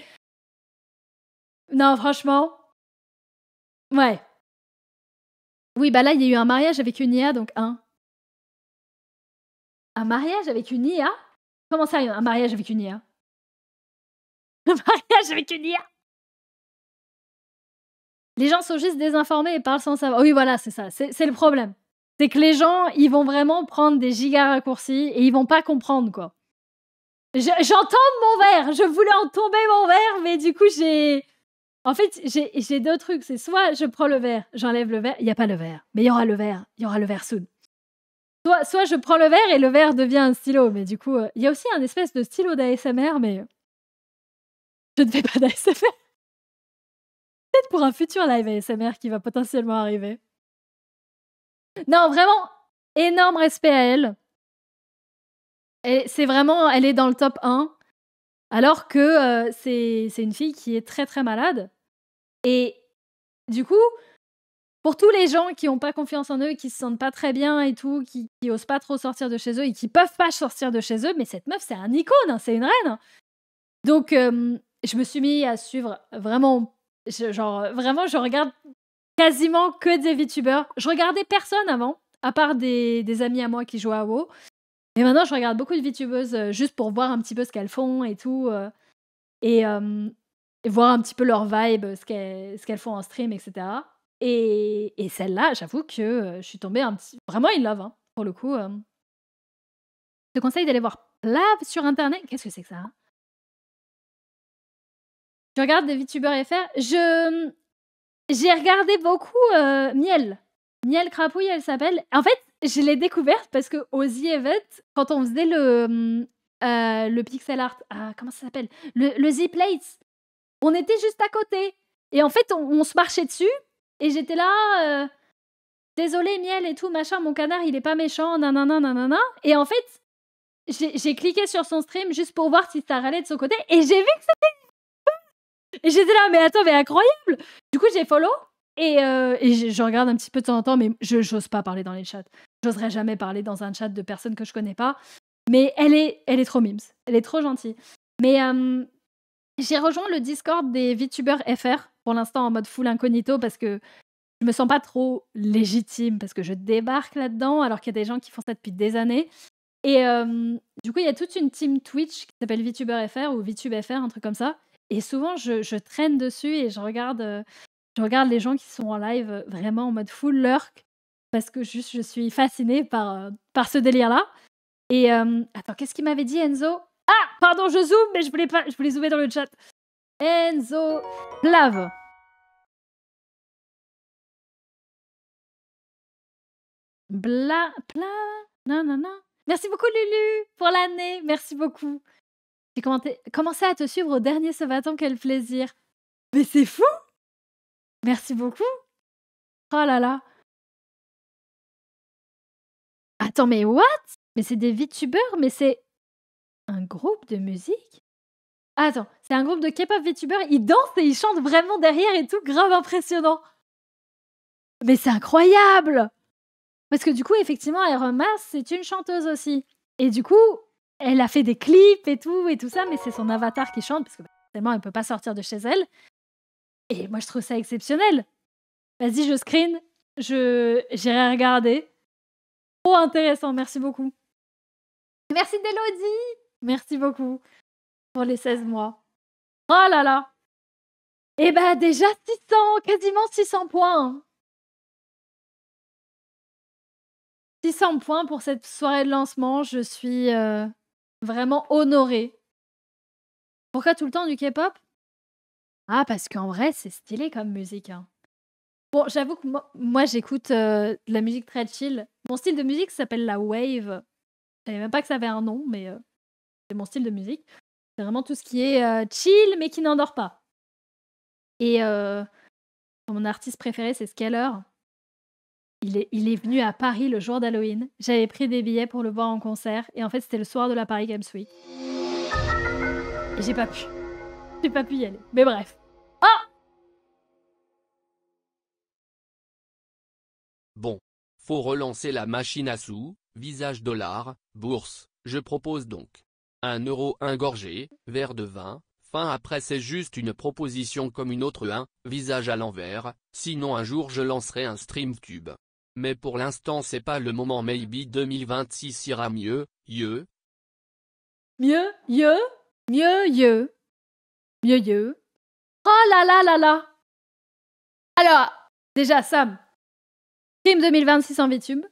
non, franchement, ouais. Oui, là, il y a eu un mariage avec une IA, donc un mariage avec une IA? Comment ça, un mariage avec une IA? Un mariage avec une IA? Les gens sont juste désinformés et parlent sans savoir. Oui, voilà, c'est ça. C'est le problème. C'est que les gens, ils vont vraiment prendre des giga raccourcis et ils vont pas comprendre, quoi. J'entends mon verre. Je voulais en tomber mon verre, mais du coup, En fait, j'ai 2 trucs. C'est soit je prends le verre, j'enlève le verre. Il n'y a pas le verre, mais il y aura le verre. Il y aura le verre soon. Soit je prends le verre et le verre devient un stylo. Mais du coup, il y a aussi un espèce de stylo d'ASMR, mais je ne fais pas d'ASMR. Peut-être pour un futur live ASMR qui va potentiellement arriver. Non, vraiment, énorme respect à elle. Et c'est vraiment, elle est dans le top 1, alors que c'est une fille qui est très très malade. Et du coup, pour tous les gens qui n'ont pas confiance en eux, qui se sentent pas très bien et tout, qui osent pas trop sortir de chez eux et qui peuvent pas sortir de chez eux, mais cette meuf, c'est un icône, hein, c'est une reine. Donc, je me suis mis à suivre vraiment, vraiment, je regarde quasiment que des VTubers. Je regardais personne avant, à part des amis à moi qui jouaient à WoW. Mais maintenant, je regarde beaucoup de VTubeuses juste pour voir un petit peu ce qu'elles font et tout, et voir un petit peu leur vibe, ce qu'elles font en stream, etc. Et celle-là, j'avoue que je suis tombée vraiment in love, hein, pour le coup. Je te conseille d'aller voir Plav sur Internet. Qu'est-ce que c'est que ça, hein? Je regarde des VTubers FR. J'ai regardé beaucoup Miel Crapouille, elle s'appelle. En fait, je l'ai découverte parce qu'au The Event, quand on faisait le pixel art, comment ça s'appelle, le The Plates, on était juste à côté. Et en fait, on se marchait dessus. Et j'étais là, désolée Miel et tout, machin, mon canard, il est pas méchant, nanana, nanana. Et en fait, j'ai cliqué sur son stream juste pour voir si ça râlait de son côté. Et j'ai vu que Et j'étais là, mais attends, mais incroyable. Du coup, j'ai follow et je regarde un petit peu de temps en temps, mais je n'ose pas parler dans les chats. J'oserais jamais parler dans un chat de personnes que je connais pas. Mais elle est trop mimes. Elle est trop gentille. Mais j'ai rejoint le Discord des VTubers FR, pour l'instant en mode full incognito, parce que je me sens pas trop légitime, parce que je débarque là-dedans, alors qu'il y a des gens qui font ça depuis des années. Et du coup, il y a toute une team Twitch qui s'appelle VTuber FR ou VTube FR, un truc comme ça. Et souvent, je traîne dessus et je regarde les gens qui sont en live vraiment en mode full lurk, parce que juste, je suis fascinée par ce délire-là. Et attends, qu'est-ce qu'il m'avait dit, Enzo? Ah, pardon, je zoome, mais je voulais zoomer dans le chat. Enzo Plave. Non, non, non. Merci beaucoup, Lulu, pour l'année. Merci beaucoup. J'ai commencé à te suivre au dernier Sabaton, quel plaisir. Mais c'est fou. Merci beaucoup. Oh là là. Attends, mais what? Mais c'est des VTubers, mais c'est un groupe de musique? Attends, c'est un groupe de K-pop VTubers, ils dansent et ils chantent vraiment derrière et tout, grave impressionnant. Mais c'est incroyable! Parce que du coup, effectivement, Iron Mass, c'est une chanteuse aussi. Et du coup, elle a fait des clips et tout ça, mais c'est son avatar qui chante, parce que tellement elle peut pas sortir de chez elle. Et moi, je trouve ça exceptionnel. Vas-y, je screen, j'irai regarder. Trop intéressant, merci beaucoup. Merci d'Elodie! Merci beaucoup pour les 16 mois. Oh là là! Eh ben déjà 600, quasiment 600 points. 600 points pour cette soirée de lancement, je suis vraiment honorée. Pourquoi tout le temps du K-pop? Ah, parce qu'en vrai, c'est stylé comme musique. Hein. Bon, j'avoue que moi j'écoute de la musique très chill. Mon style de musique s'appelle la wave. Je savais même pas que ça avait un nom, mais c'est mon style de musique. C'est vraiment tout ce qui est chill, mais qui n'endort pas. Et mon artiste préféré, c'est Scaler. Il est venu à Paris le jour d'Halloween. J'avais pris des billets pour le voir en concert. Et en fait, c'était le soir de la Paris Games Week. Et j'ai pas pu. J'ai pas pu y aller. Mais bref. Ah! Bon. Faut relancer la machine à sous, visage dollar, bourse. Je propose donc 1 euro un gorgée, verre de vin. Fin après c'est juste une proposition comme une autre visage à l'envers. Sinon un jour je lancerai un StreamCube. Mais pour l'instant c'est pas le moment, maybe 2026 ira mieux, Mieux. Oh là là là là. Alors, déjà Sam, stream 2026 en VTube,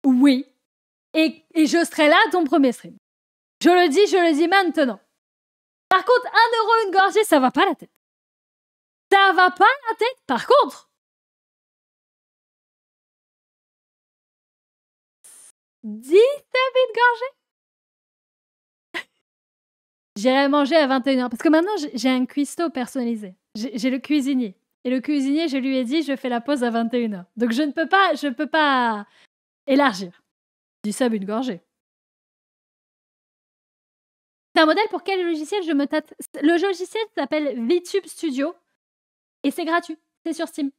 oui. Et je serai là à ton premier stream. Je le dis maintenant. Par contre, 1 euro une gorgée, ça va pas la tête. Ça va pas la tête. Par contre, 10 une gorgée. J'irai manger à 21h. Parce que maintenant, j'ai un cuistot personnalisé. J'ai le cuisinier. Et le cuisinier, je lui ai dit, je fais la pause à 21h. Donc je peux pas élargir. 10 sub une gorgée. C'est un modèle pour quel logiciel je me tâte? Le logiciel s'appelle VTube Studio. Et c'est gratuit. C'est sur Steam.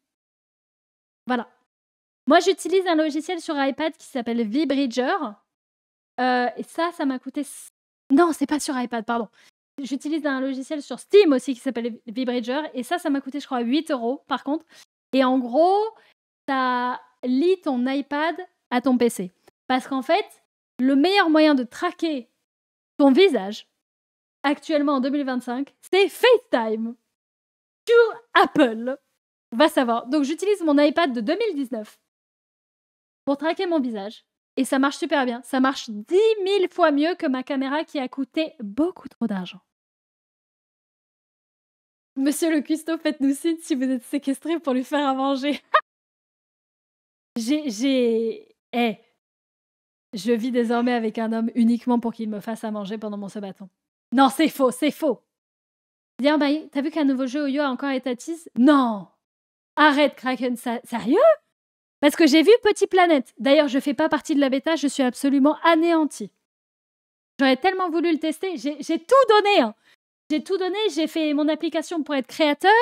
Voilà. Moi, j'utilise un logiciel sur iPad qui s'appelle VBridger. Et ça m'a coûté... Non, c'est pas sur iPad, pardon. J'utilise un logiciel sur Steam aussi qui s'appelle VBridger. Et ça m'a coûté, je crois, 8 euros par contre. Et en gros, ça lie ton iPad à ton PC. Parce qu'en fait, le meilleur moyen de traquer ton visage, actuellement en 2025, c'est FaceTime. Sur Apple. Va savoir. Donc, j'utilise mon iPad de 2019 pour traquer mon visage. Et ça marche super bien. Ça marche 10 000 fois mieux que ma caméra qui a coûté beaucoup trop d'argent. Monsieur le cuistot, faites-nous signe si vous êtes séquestré pour lui faire à manger. Je vis désormais avec un homme uniquement pour qu'il me fasse à manger pendant mon Sabaton. Non, c'est faux, c'est faux. Bien, Maï, t'as vu qu'un nouveau jeu Oyo a encore été tease? Non. Arrête, Kraken, sérieux? Parce que j'ai vu Petit Planète. D'ailleurs, je fais pas partie de la bêta, je suis absolument anéantie. J'aurais tellement voulu le tester, j'ai tout donné. Hein. J'ai tout donné, j'ai fait mon application pour être créateur,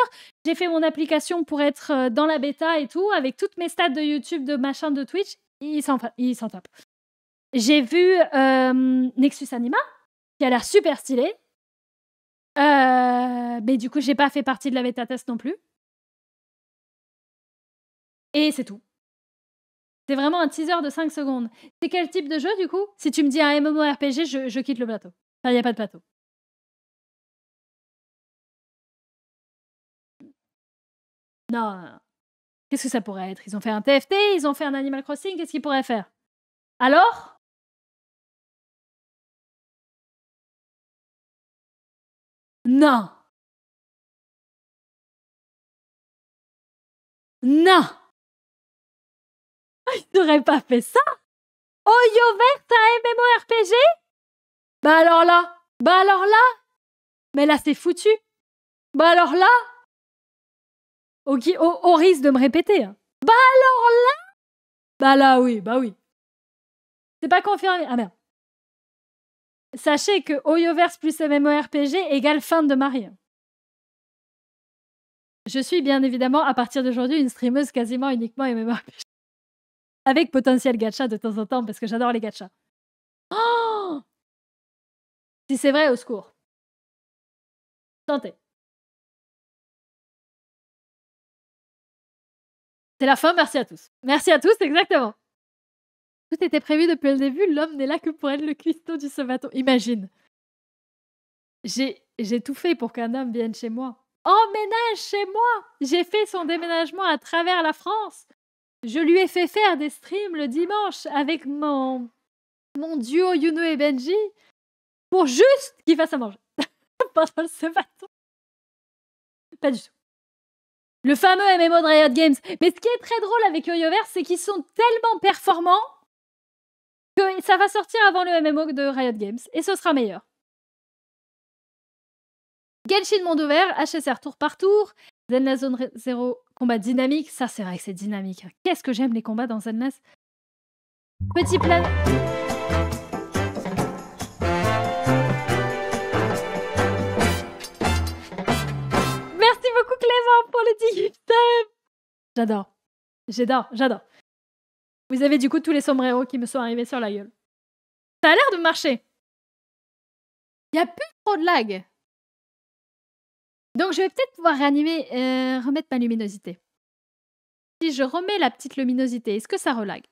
j'ai fait mon application pour être dans la bêta et tout, avec toutes mes stats de YouTube, de machin, de Twitch, il s'en tape. J'ai vu Nexus Anima, qui a l'air super stylé. Mais du coup, j'ai pas fait partie de la bêta test non plus. Et c'est tout. C'est vraiment un teaser de 5 secondes. C'est quel type de jeu, du coup? Si tu me dis un MMORPG, je quitte le plateau. Enfin, il n'y a pas de plateau. Non. Qu'est-ce que ça pourrait être? Ils ont fait un TFT, ils ont fait un Animal Crossing, qu'est-ce qu'ils pourraient faire? Alors? Non. Non. Ils n'auraient pas fait ça? Oyoverse un MMORPG? Bah alors là? Mais là, c'est foutu. Bah alors là? Au risque de me répéter. Hein. Bah alors là? Bah là, oui, bah oui. C'est pas confirmé. Ah merde. Sachez que Oyoverse plus MMORPG égale fin de Marie. Je suis bien évidemment, à partir d'aujourd'hui, une streameuse quasiment uniquement MMORPG. Avec potentiel gacha de temps en temps, parce que j'adore les gachas. Oh, si c'est vrai, au secours. Tentez. C'est la fin, merci à tous. Merci à tous, exactement. Tout était prévu depuis le début, l'homme n'est là que pour être le cuistot du Sabaton. Imagine. J'ai tout fait pour qu'un homme vienne chez moi. Emménage chez moi. J'ai fait son déménagement à travers la France. Je lui ai fait faire des streams le dimanche avec mon duo Yuno et Benji pour juste qu'il fasse à manger pendant le Sabaton. Pas du tout. Le fameux MMO de Riot Games. Mais ce qui est très drôle avec Oyoverse, c'est qu'ils sont tellement performants que ça va sortir avant le MMO de Riot Games et ce sera meilleur. Genshin Monde Ouvert, HSR tour par tour, Zenless Zone 0, combat dynamique. Ça, c'est vrai que c'est dynamique. Qu'est-ce que j'aime les combats dans Zenless. Petit plan. Merci beaucoup Clément pour le 10 gift. J'adore. Vous avez du coup tous les sombreros qui me sont arrivés sur la gueule. Ça a l'air de marcher. Il n'y a plus trop de lag. Donc je vais peut-être pouvoir remettre ma luminosité. Si je remets la petite luminosité, est-ce que ça relag?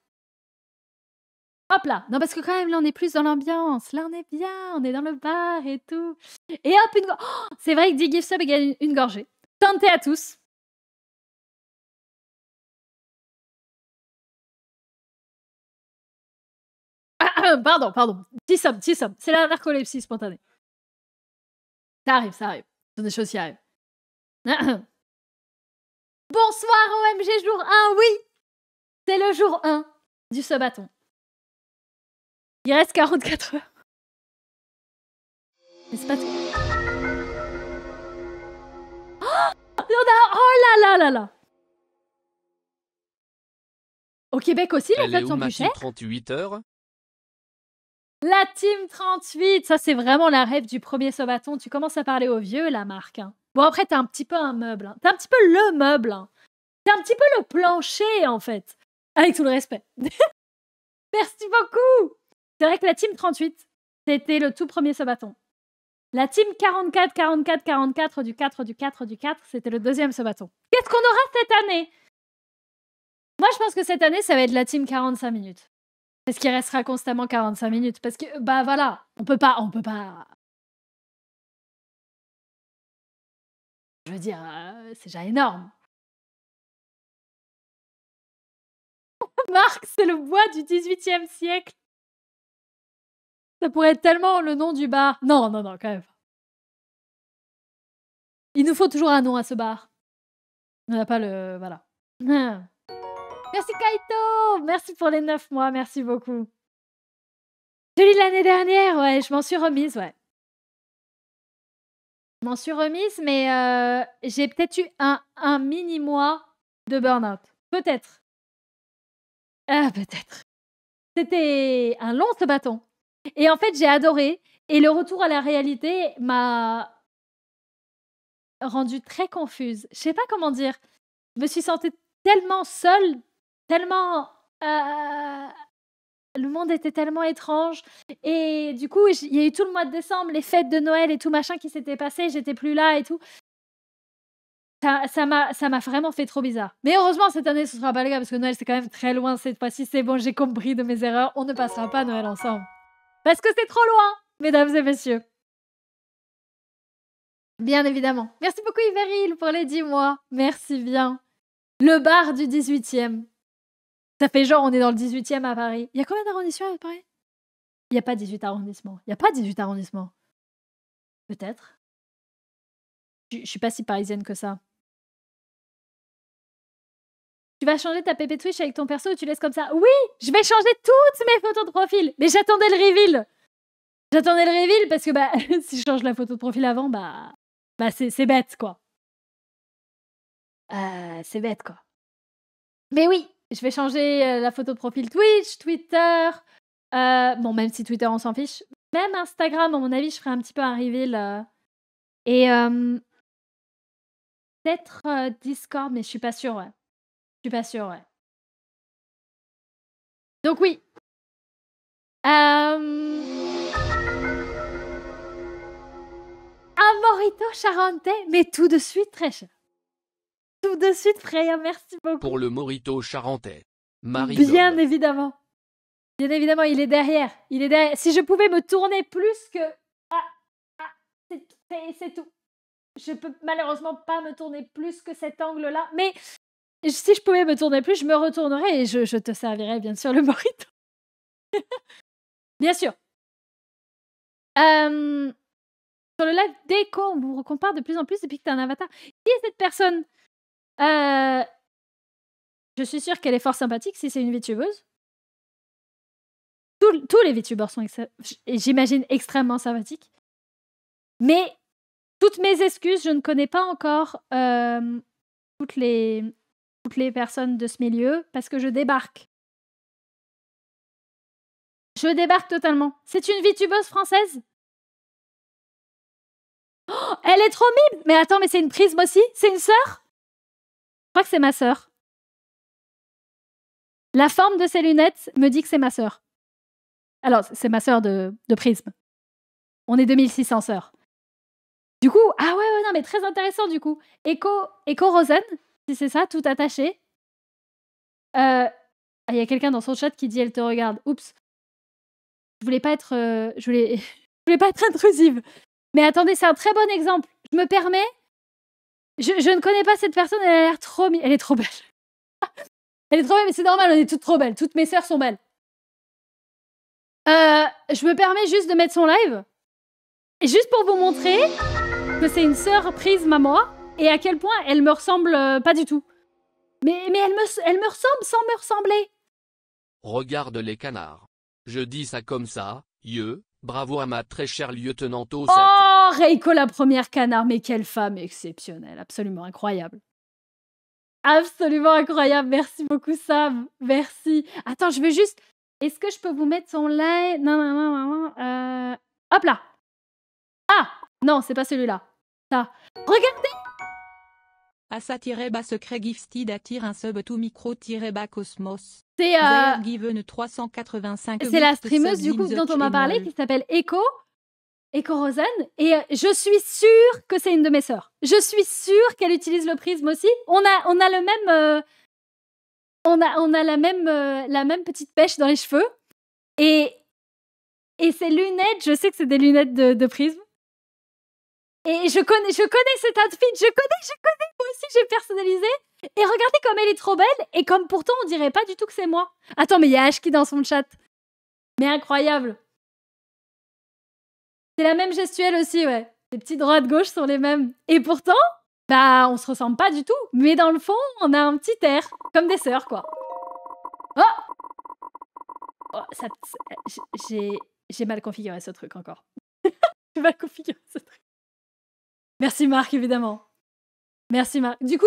Hop là. Non, parce que quand même, là, on est plus dans l'ambiance. Là, on est bien, on est dans le bar et tout. Et hop, une gorgée. Oh, c'est vrai que 10 gift subs égale une gorgée. Tentez à tous. Pardon. 10 subs. C'est la narcolepsie spontanée. Ça arrive. Ce sont des choses qui arrivent. Bonsoir OMG jour 1, oui. C'est le jour 1 du Sabaton. Il reste 44 heures. Mais c'est pas tout. Oh là là. Au Québec aussi, les fêtes sont plus chères. 38 heures. La Team 38, ça c'est vraiment la rêve du premier Sabaton. Tu commences à parler aux vieux, la marque. Hein. Bon, après, t'es un petit peu un meuble. Hein. T'es un petit peu le meuble. Hein. T'es un petit peu le plancher, en fait. Avec tout le respect. Merci beaucoup. C'est vrai que la Team 38, c'était le tout premier Sabaton. La Team 44 du 4, c'était le deuxième Sabaton. Qu'est-ce qu'on aura cette année? Moi, je pense que cette année, ça va être la Team 45 minutes. Parce qu'il restera constamment 45 minutes. Parce que, bah voilà, on peut pas. Je veux dire, c'est déjà énorme. Marc, c'est le bois du 18e siècle. Ça pourrait être tellement le nom du bar. Non, quand même. Il nous faut toujours un nom à ce bar. On n'a pas le... Voilà. Merci Kaito. Merci pour les 9 mois. Merci beaucoup. Celui de l'année dernière, ouais, je m'en suis remise, ouais. Je m'en suis remise, mais j'ai peut-être eu un mini-mois de burn-out. Peut-être. Peut-être. C'était un long Sabaton. Et en fait, j'ai adoré. Et le retour à la réalité m'a rendue très confuse. Je sais pas comment dire. Je me suis sentie tellement seule, tellement... le monde était tellement étrange. Et du coup, il y a eu tout le mois de décembre, les fêtes de Noël et tout machin qui s'était passé. J'étais plus là et tout. Ça m'a vraiment fait trop bizarre. Mais heureusement, cette année, ce sera pas le cas parce que Noël, c'est quand même très loin cette fois-ci. C'est bon, j'ai compris de mes erreurs. On ne passera pas Noël ensemble. Parce que c'est trop loin, mesdames et messieurs. Bien évidemment. Merci beaucoup, Iveril, pour les 10 mois. Merci bien. Le bar du 18e. Ça fait genre, on est dans le 18e à Paris. Il y a combien d'arrondissements à Paris? Il n'y a pas 18 arrondissements. Il n'y a pas 18 arrondissements. Peut-être. Je suis pas si parisienne que ça. Tu vas changer ta pépé Twitch avec ton perso ou tu laisses comme ça? Oui, je vais changer toutes mes photos de profil. Mais j'attendais le reveal. J'attendais le reveal parce que bah, si je change la photo de profil avant, bah c'est bête, quoi. C'est bête, quoi. Mais oui, je vais changer la photo de profil Twitch, Twitter. Bon, même si Twitter, on s'en fiche. Même Instagram, à mon avis, je ferai un petit peu un reveal. Et peut-être Discord, mais je suis pas sûre, ouais. Je suis pas sûre, ouais. Donc oui. Un morito charentais, mais tout de suite, très cher. Tout de suite, Freya, merci beaucoup. Pour le morito charentais. Marie Bien Gomme. évidemment. Bien évidemment, il est derrière. Il est derrière. Si je pouvais me tourner plus que... c'est tout. Je peux malheureusement pas me tourner plus que cet angle-là. Mais si je pouvais me tourner plus, je me retournerais et je te servirais bien sûr le morito. Bien sûr. Sur le live déco, on vous compare de plus en plus depuis que tu as un avatar. Qui est cette personne? Je suis sûre qu'elle est fort sympathique si c'est une VTubeuse. Tous les VTubers sont, j'imagine, extrêmement sympathiques. Mais toutes mes excuses, je ne connais pas encore toutes les personnes de ce milieu parce que je débarque. Je débarque totalement. C'est une VTubeuse française? Oh, elle est trop mime! Mais attends, mais c'est une Prisme aussi? C'est une sœur? Je crois que c'est ma sœur. La forme de ses lunettes me dit que c'est ma sœur. Alors, c'est ma sœur de Prisme. On est 2600 sœurs. Du coup, ah ouais, non, mais très intéressant du coup. Echo Rosen, si c'est ça, tout attaché. Il y a quelqu'un dans son chat qui dit elle te regarde. Oups. Je voulais pas être, je voulais pas être intrusive. Mais attendez, c'est un très bon exemple. Je me permets. Je ne connais pas cette personne, elle a l'air trop... Elle est trop belle. Elle est trop belle, mais c'est normal, on est toutes trop belles. Toutes mes sœurs sont belles. Je me permets juste de mettre son live. Et juste pour vous montrer que c'est une sœur Prisme à moi et à quel point elle me ressemble pas du tout. Mais elle me ressemble sans me ressembler. Regarde les canards. Je dis ça comme ça, bravo à ma très chère lieutenant au 7. Oh, Reiko la première canard, mais quelle femme exceptionnelle, absolument incroyable. Absolument incroyable, merci beaucoup Sam, merci. Attends, je veux juste... Est-ce que je peux vous mettre son live? Non. Hop là. Ah, non, c'est pas celui-là. Ça. Regardez. Asa-bas secret gifted attire un sub tout micro-bas cosmos. C'est given 385. c'est la streameuse du coup dont on m'a parlé qui s'appelle Echo Rosen et je suis sûre que c'est une de mes sœurs. Je suis sûre qu'elle utilise le prisme aussi. On a le même on a la même petite pêche dans les cheveux et ses lunettes, je sais que c'est des lunettes de prisme. Et je connais cet outfit, je connais, moi aussi j'ai personnalisé. Et regardez comme elle est trop belle, et comme pourtant on dirait pas du tout que c'est moi. Attends, mais il y a Ashki dans son chat. Mais incroyable. C'est la même gestuelle aussi, ouais. Les petits droite-gauche sont les mêmes. Et pourtant, bah on se ressemble pas du tout. Mais dans le fond, on a un petit air, comme des sœurs, quoi. Oh, j'ai mal configuré ce truc encore. J'ai mal configuré ce truc. Merci Marc, évidemment. Merci Marc. Du coup,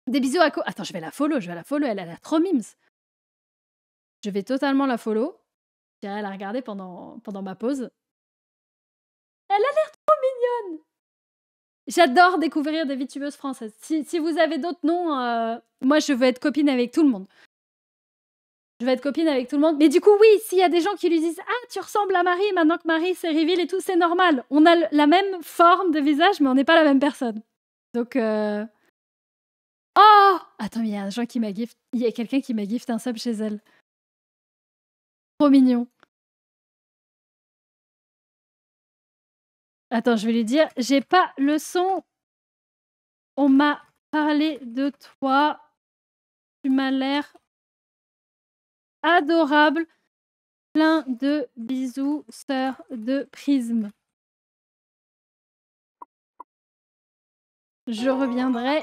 des bisous à Attends, je vais la follow, elle a l'air trop mimes. Je vais totalement la follow. J'irai la regarder pendant ma pause. Elle a l'air trop mignonne. J'adore découvrir des VTubeuses françaises. Si vous avez d'autres noms, moi, je veux être copine avec tout le monde. Je veux être copine avec tout le monde. Mais du coup, oui, s'il y a des gens qui lui disent « Ah, tu ressembles à Marie, maintenant que Marie, c'est reveal et tout, c'est normal. On a la même forme de visage, mais on n'est pas la même personne. » Donc, oh! Attends, il y a un gens qui m'a gift... Il y a quelqu'un qui m'a gift un sub chez elle. Trop mignon. Attends, je vais lui dire, j'ai pas le son. On m'a parlé de toi. Tu m'as l'air adorable. Plein de bisous, sœur de Prisme. Je reviendrai.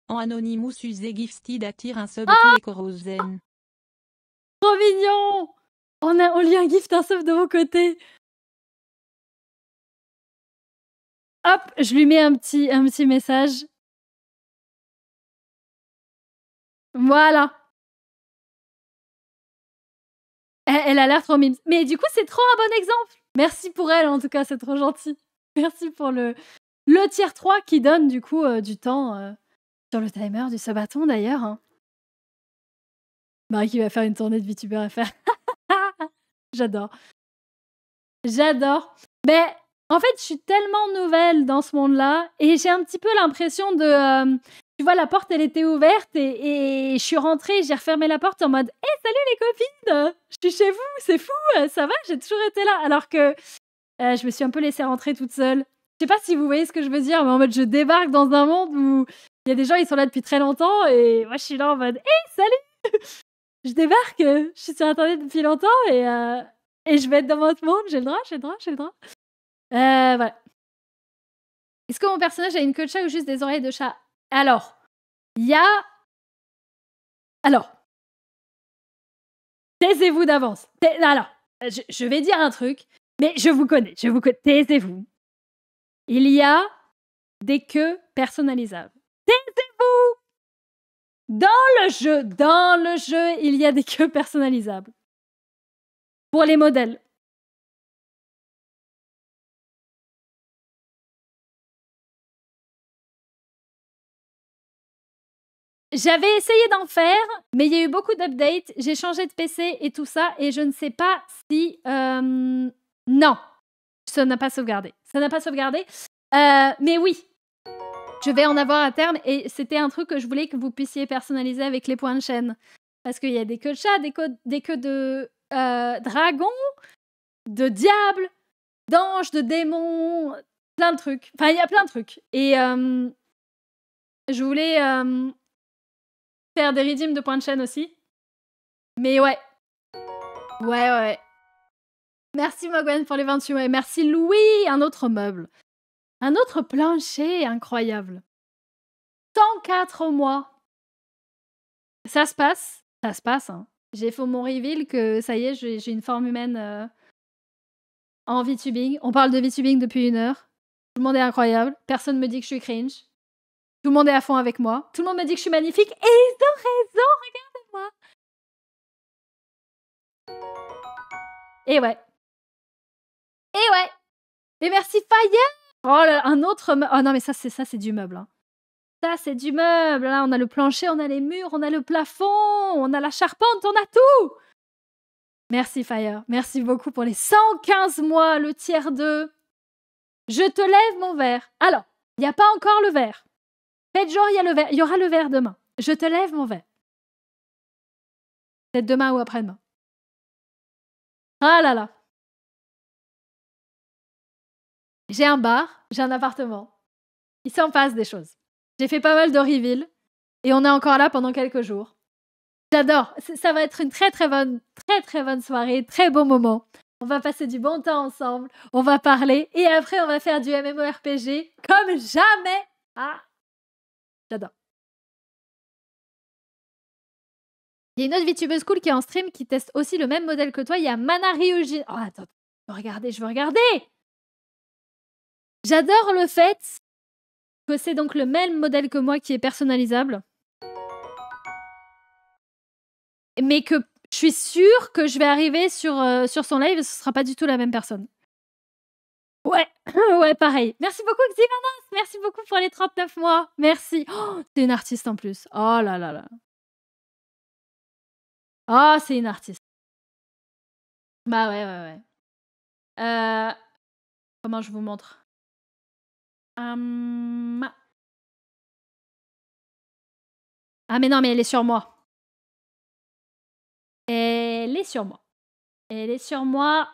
En Anonymous usé Gifted attire un sub tous les Korozen. Trop mignon! On lit un gift, un sub de mon côté. Hop, je lui mets un petit message. Voilà. Elle a l'air trop mime. Mais du coup, c'est trop un bon exemple. Merci pour elle, en tout cas, c'est trop gentil. Merci pour le tier 3 qui donne du coup du temps sur le timer du sabaton d'ailleurs. Hein. Marie qui va faire une tournée de VTuber FR. J'adore. J'adore. Mais en fait, je suis tellement nouvelle dans ce monde-là et j'ai un petit peu l'impression de... tu vois, la porte, elle était ouverte et je suis rentrée, j'ai refermé la porte en mode « Hey, salut les copines! Je suis chez vous, c'est fou, ça va, j'ai toujours été là. » Alors que je me suis un peu laissée rentrer toute seule. Je sais pas si vous voyez ce que je veux dire, mais en mode je débarque dans un monde où il y a des gens, ils sont là depuis très longtemps et moi, je suis là en mode « Hey, salut! » Je débarque, je suis sur Internet depuis longtemps et je vais être dans votre monde, j'ai le droit. Voilà. Est-ce que mon personnage a une queue de chat ou juste des oreilles de chat? Alors, il y a... Alors, taisez-vous d'avance. Alors, je vais dire un truc, mais je vous connais. Taisez-vous. Il y a des queues personnalisables. Taisez-vous! Dans le jeu, il y a des queues personnalisables. Pour les modèles. J'avais essayé d'en faire, mais il y a eu beaucoup d'updates. J'ai changé de PC et tout ça, et je ne sais pas si... Non, ça n'a pas sauvegardé. Mais oui, je vais en avoir à terme, et c'était un truc que je voulais que vous puissiez personnaliser avec les points de chaîne. Parce qu'il y a des queues de chat, des queues de dragons, de diables, d'anges, de démons, plein de trucs. Enfin, il y a plein de trucs. Et je voulais... faire des redeems de points de chaîne aussi. Mais ouais. Ouais. Merci Mogwen pour les 28 mois. Merci Louis. Un autre meuble. Un autre plancher incroyable. 104 mois. Ça se passe. Hein. J'ai fait mon reveal que ça y est, j'ai une forme humaine en VTubing. On parle de VTubing depuis 1 heure. Tout le monde est incroyable. Personne me dit que je suis cringe. Tout le monde est à fond avec moi. Tout le monde me dit que je suis magnifique. Et ils ont raison, regardez-moi. Et ouais. Et merci Fire. Oh là, un autre... Oh non, mais ça, c'est du meuble. Hein. Ça, c'est du meuble. Là, on a le plancher, on a les murs, on a le plafond, on a la charpente, on a tout. Merci Fire. Merci beaucoup pour les 115 mois, le tiers 2. Je te lève mon verre. Alors, il n'y a pas encore le verre. Faites genre, il y a le verre. Il y aura le verre demain. Je te lève mon verre. Peut-être demain ou après-demain. Ah là là. J'ai un bar, j'ai un appartement. Il s'en passe des choses. J'ai fait pas mal de reveal et on est encore là pendant quelques jours. J'adore. Ça va être une très bonne soirée, très beau moment. On va passer du bon temps ensemble, on va parler et après on va faire du MMORPG comme jamais. Ah, j'adore. Il y a une autre VTubeuse cool qui est en stream qui teste aussi le même modèle que toi. Il y a Mana Ryujin. Oh, attends, je veux regarder. J'adore le fait que c'est donc le même modèle que moi qui est personnalisable. Mais que je suis sûre que je vais arriver sur son live et ce sera pas du tout la même personne. Ouais, ouais, pareil. Merci beaucoup, Xivanos. Merci beaucoup pour les 39 mois. Merci. Oh, c'est une artiste en plus. Oh là là là. Oh, c'est une artiste. Bah ouais, ouais, ouais. Comment je vous montre? Ah mais non, mais elle est sur moi. Elle est sur moi. Elle est sur moi.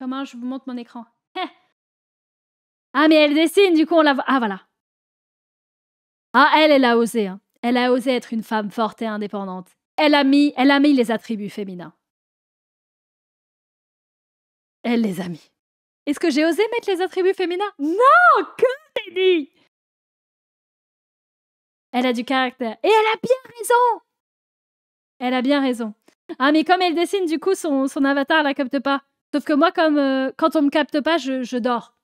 Comment je vous montre mon écran? Heh. Ah mais elle dessine, du coup on la voit. Ah voilà. Ah elle a osé, hein. Elle a osé être une femme forte et indépendante. Elle a mis les attributs féminins. Elle les a mis. Est-ce que j'ai osé mettre les attributs féminins? Non! Que t'ai dit? Elle a du caractère. Et elle a bien raison! Elle a bien raison. Ah mais comme elle dessine, du coup, son avatar la capte pas. Sauf que moi, comme quand on me capte pas, je dors.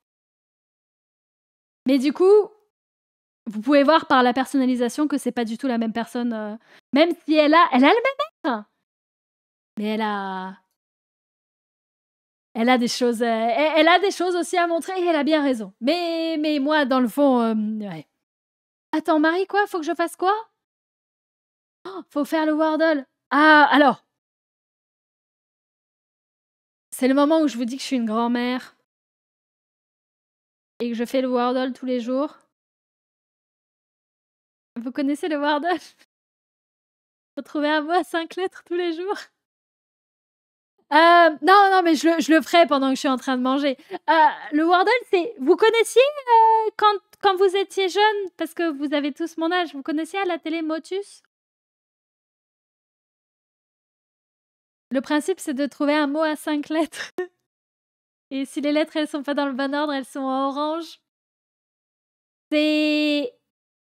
Mais du coup, vous pouvez voir par la personnalisation que c'est pas du tout la même personne. Même si elle a le même être. Mais elle a des choses, elle a des choses aussi à montrer et elle a bien raison. Mais moi, dans le fond, ouais. Attends, Marie, quoi? Faut que je fasse quoi? Oh, faut faire le Wordle. Ah, alors. C'est le moment où je vous dis que je suis une grand-mère. Et que je fais le Wordle tous les jours. Vous connaissez le Wordle? Faut trouver un mot à 5 lettres tous les jours. Non, mais je le ferai pendant que je suis en train de manger. Le Wordle, c'est... Vous connaissiez quand vous étiez jeune, parce que vous avez tous mon âge, vous connaissiez à la télé Motus? Le principe, c'est de trouver un mot à 5 lettres. Et si les lettres, elles sont pas dans le bon ordre, elles sont en orange. C'est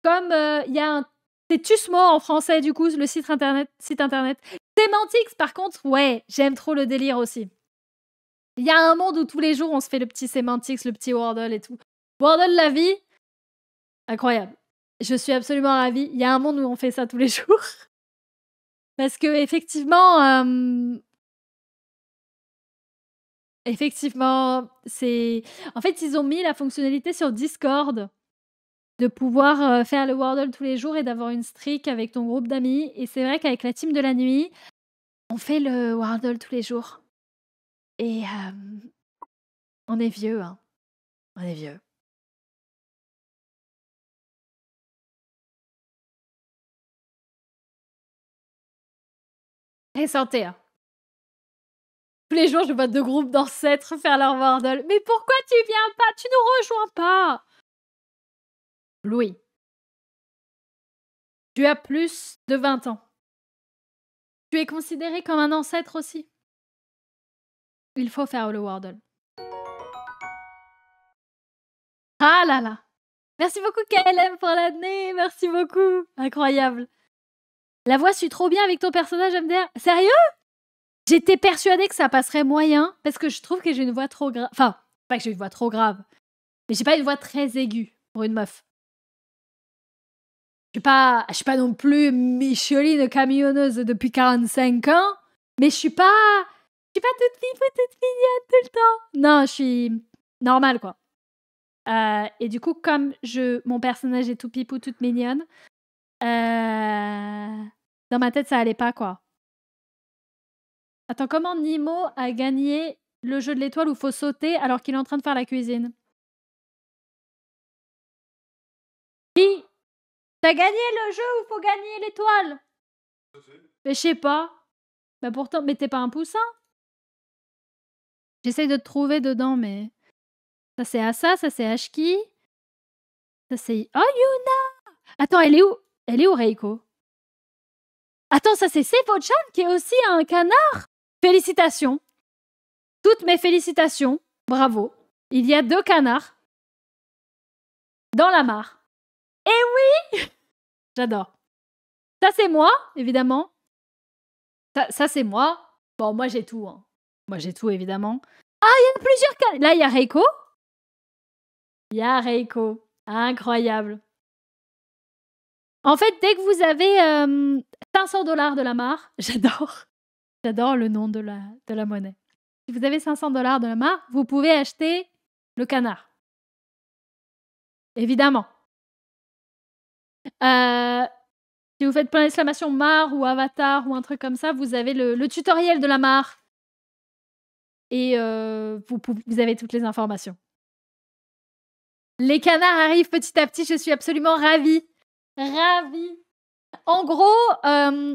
comme... il y a un... C'est Tusmo en français, du coup, le site internet. Sémantics, par contre, ouais, j'aime trop le délire aussi. Il y a un monde où tous les jours, on se fait le petit Sémantics, le petit Wordle et tout. Wordle la vie, incroyable. Je suis absolument ravie. Il y a un monde où on fait ça tous les jours. Parce que effectivement, c'est... En fait, ils ont mis la fonctionnalité sur Discord de pouvoir faire le Wordle tous les jours et d'avoir une streak avec ton groupe d'amis. Et c'est vrai qu'avec la team de la nuit, on fait le Wordle tous les jours. Et on est vieux, hein. On est vieux. Et santé, hein. Tous les jours, je vois 2 groupes d'ancêtres faire leur Wordle. Mais pourquoi tu viens pas? Tu nous rejoins pas? Louis, tu as plus de 20 ans. Tu es considéré comme un ancêtre aussi. Il faut faire le Wordle. Ah là là. Merci beaucoup KLM pour l'année. Merci beaucoup. Incroyable. La voix suit trop bien avec ton personnage MDR. Sérieux? J'étais persuadée que ça passerait moyen parce que je trouve que j'ai une voix trop grave. Enfin, pas que j'ai une voix trop grave. Mais j'ai pas une voix très aiguë pour une meuf. Je suis pas non plus Micheline camionneuse depuis 45 ans, mais je suis pas toute mignonne tout le temps. Non, je suis normale, quoi. Et du coup, comme mon personnage est tout pipou, toute mignonne, dans ma tête, ça allait pas, quoi. Attends, comment Nemo a gagné le jeu de l'étoile où faut sauter alors qu'il est en train de faire la cuisine? Oui, t'as gagné le jeu où faut gagner l'étoile? Mais je sais pas. Bah pourtant, mais t'es pas un poussin? J'essaye de te trouver dedans, mais... Ça c'est Asa, ça c'est Ashki. Ça c'est... Oh, Yuna! Attends, elle est où? Elle est où, Reiko? Attends, ça c'est Seppo-chan qui est aussi un canard? Félicitations. Toutes mes félicitations. Bravo. Il y a 2 canards. Dans la mare. Eh oui! J'adore. Ça c'est moi, évidemment. Ça c'est moi. Bon, moi j'ai tout, hein. Moi j'ai tout, évidemment. Ah, il y a plusieurs canards. Là, il y a Reiko. Il y a Reiko. Incroyable. En fait, dès que vous avez 500 $ de la mare, j'adore. J'adore le nom de la monnaie. Si vous avez 500 $ de la mare, vous pouvez acheter le canard. Évidemment. Si vous faites plein d'exclamations mare ou avatar ou un truc comme ça, vous avez le tutoriel de la mare. Et vous avez toutes les informations. Les canards arrivent petit à petit, je suis absolument ravie. Ravie. En gros,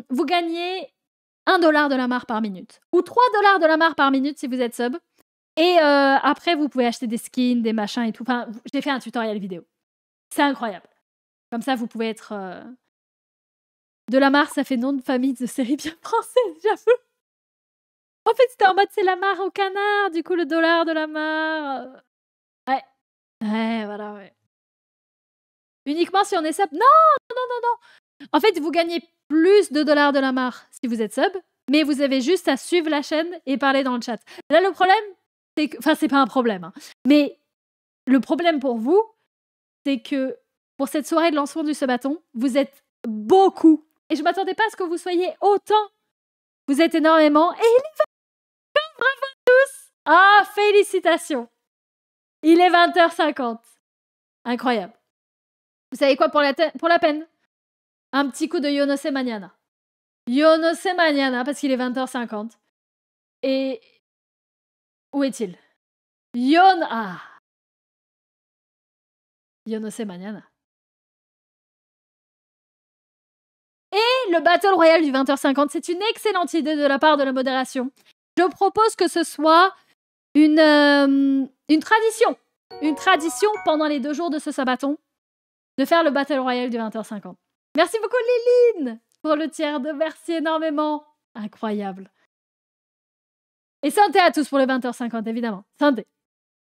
vous gagnez 1 $ de la mare par minute. Ou 3 $ de la mare par minute si vous êtes sub. Et après, vous pouvez acheter des skins, des machins et tout. Enfin, j'ai fait un tutoriel vidéo. C'est incroyable. Comme ça, vous pouvez être... De la mare, ça fait nom de famille de série bien française, j'avoue. En fait, c'était en mode c'est la mare au canard, du coup le dollar de la mare. Ouais. Ouais, voilà, ouais. Uniquement si on est sub. Non. En fait, vous gagnez plus de dollars de la mare si vous êtes sub, mais vous avez juste à suivre la chaîne et parler dans le chat. Là, le problème, c'est que... Enfin, c'est pas un problème, hein. Mais le problème pour vous, c'est que pour cette soirée de lancement du subathon, vous êtes beaucoup. Et je m'attendais pas à ce que vous soyez autant. Vous êtes énormément. Et il est 20h, bravo à tous. Ah, félicitations. Il est 20h50. Incroyable. Vous savez quoi pour la peine? Un petit coup de Yo no sé mañana. Yo no sé mañana, parce qu'il est 20h50. Et... Où est-il? Ah. Yo no sé mañana. Et le Battle Royale du 20h50, c'est une excellente idée de la part de la modération. Je propose que ce soit une tradition. Une tradition pendant les 2 jours de ce sabaton de faire le Battle Royale du 20h50. Merci beaucoup Liline pour le tiers de merci énormément. Incroyable. Et santé à tous pour le 20h50, évidemment. Santé.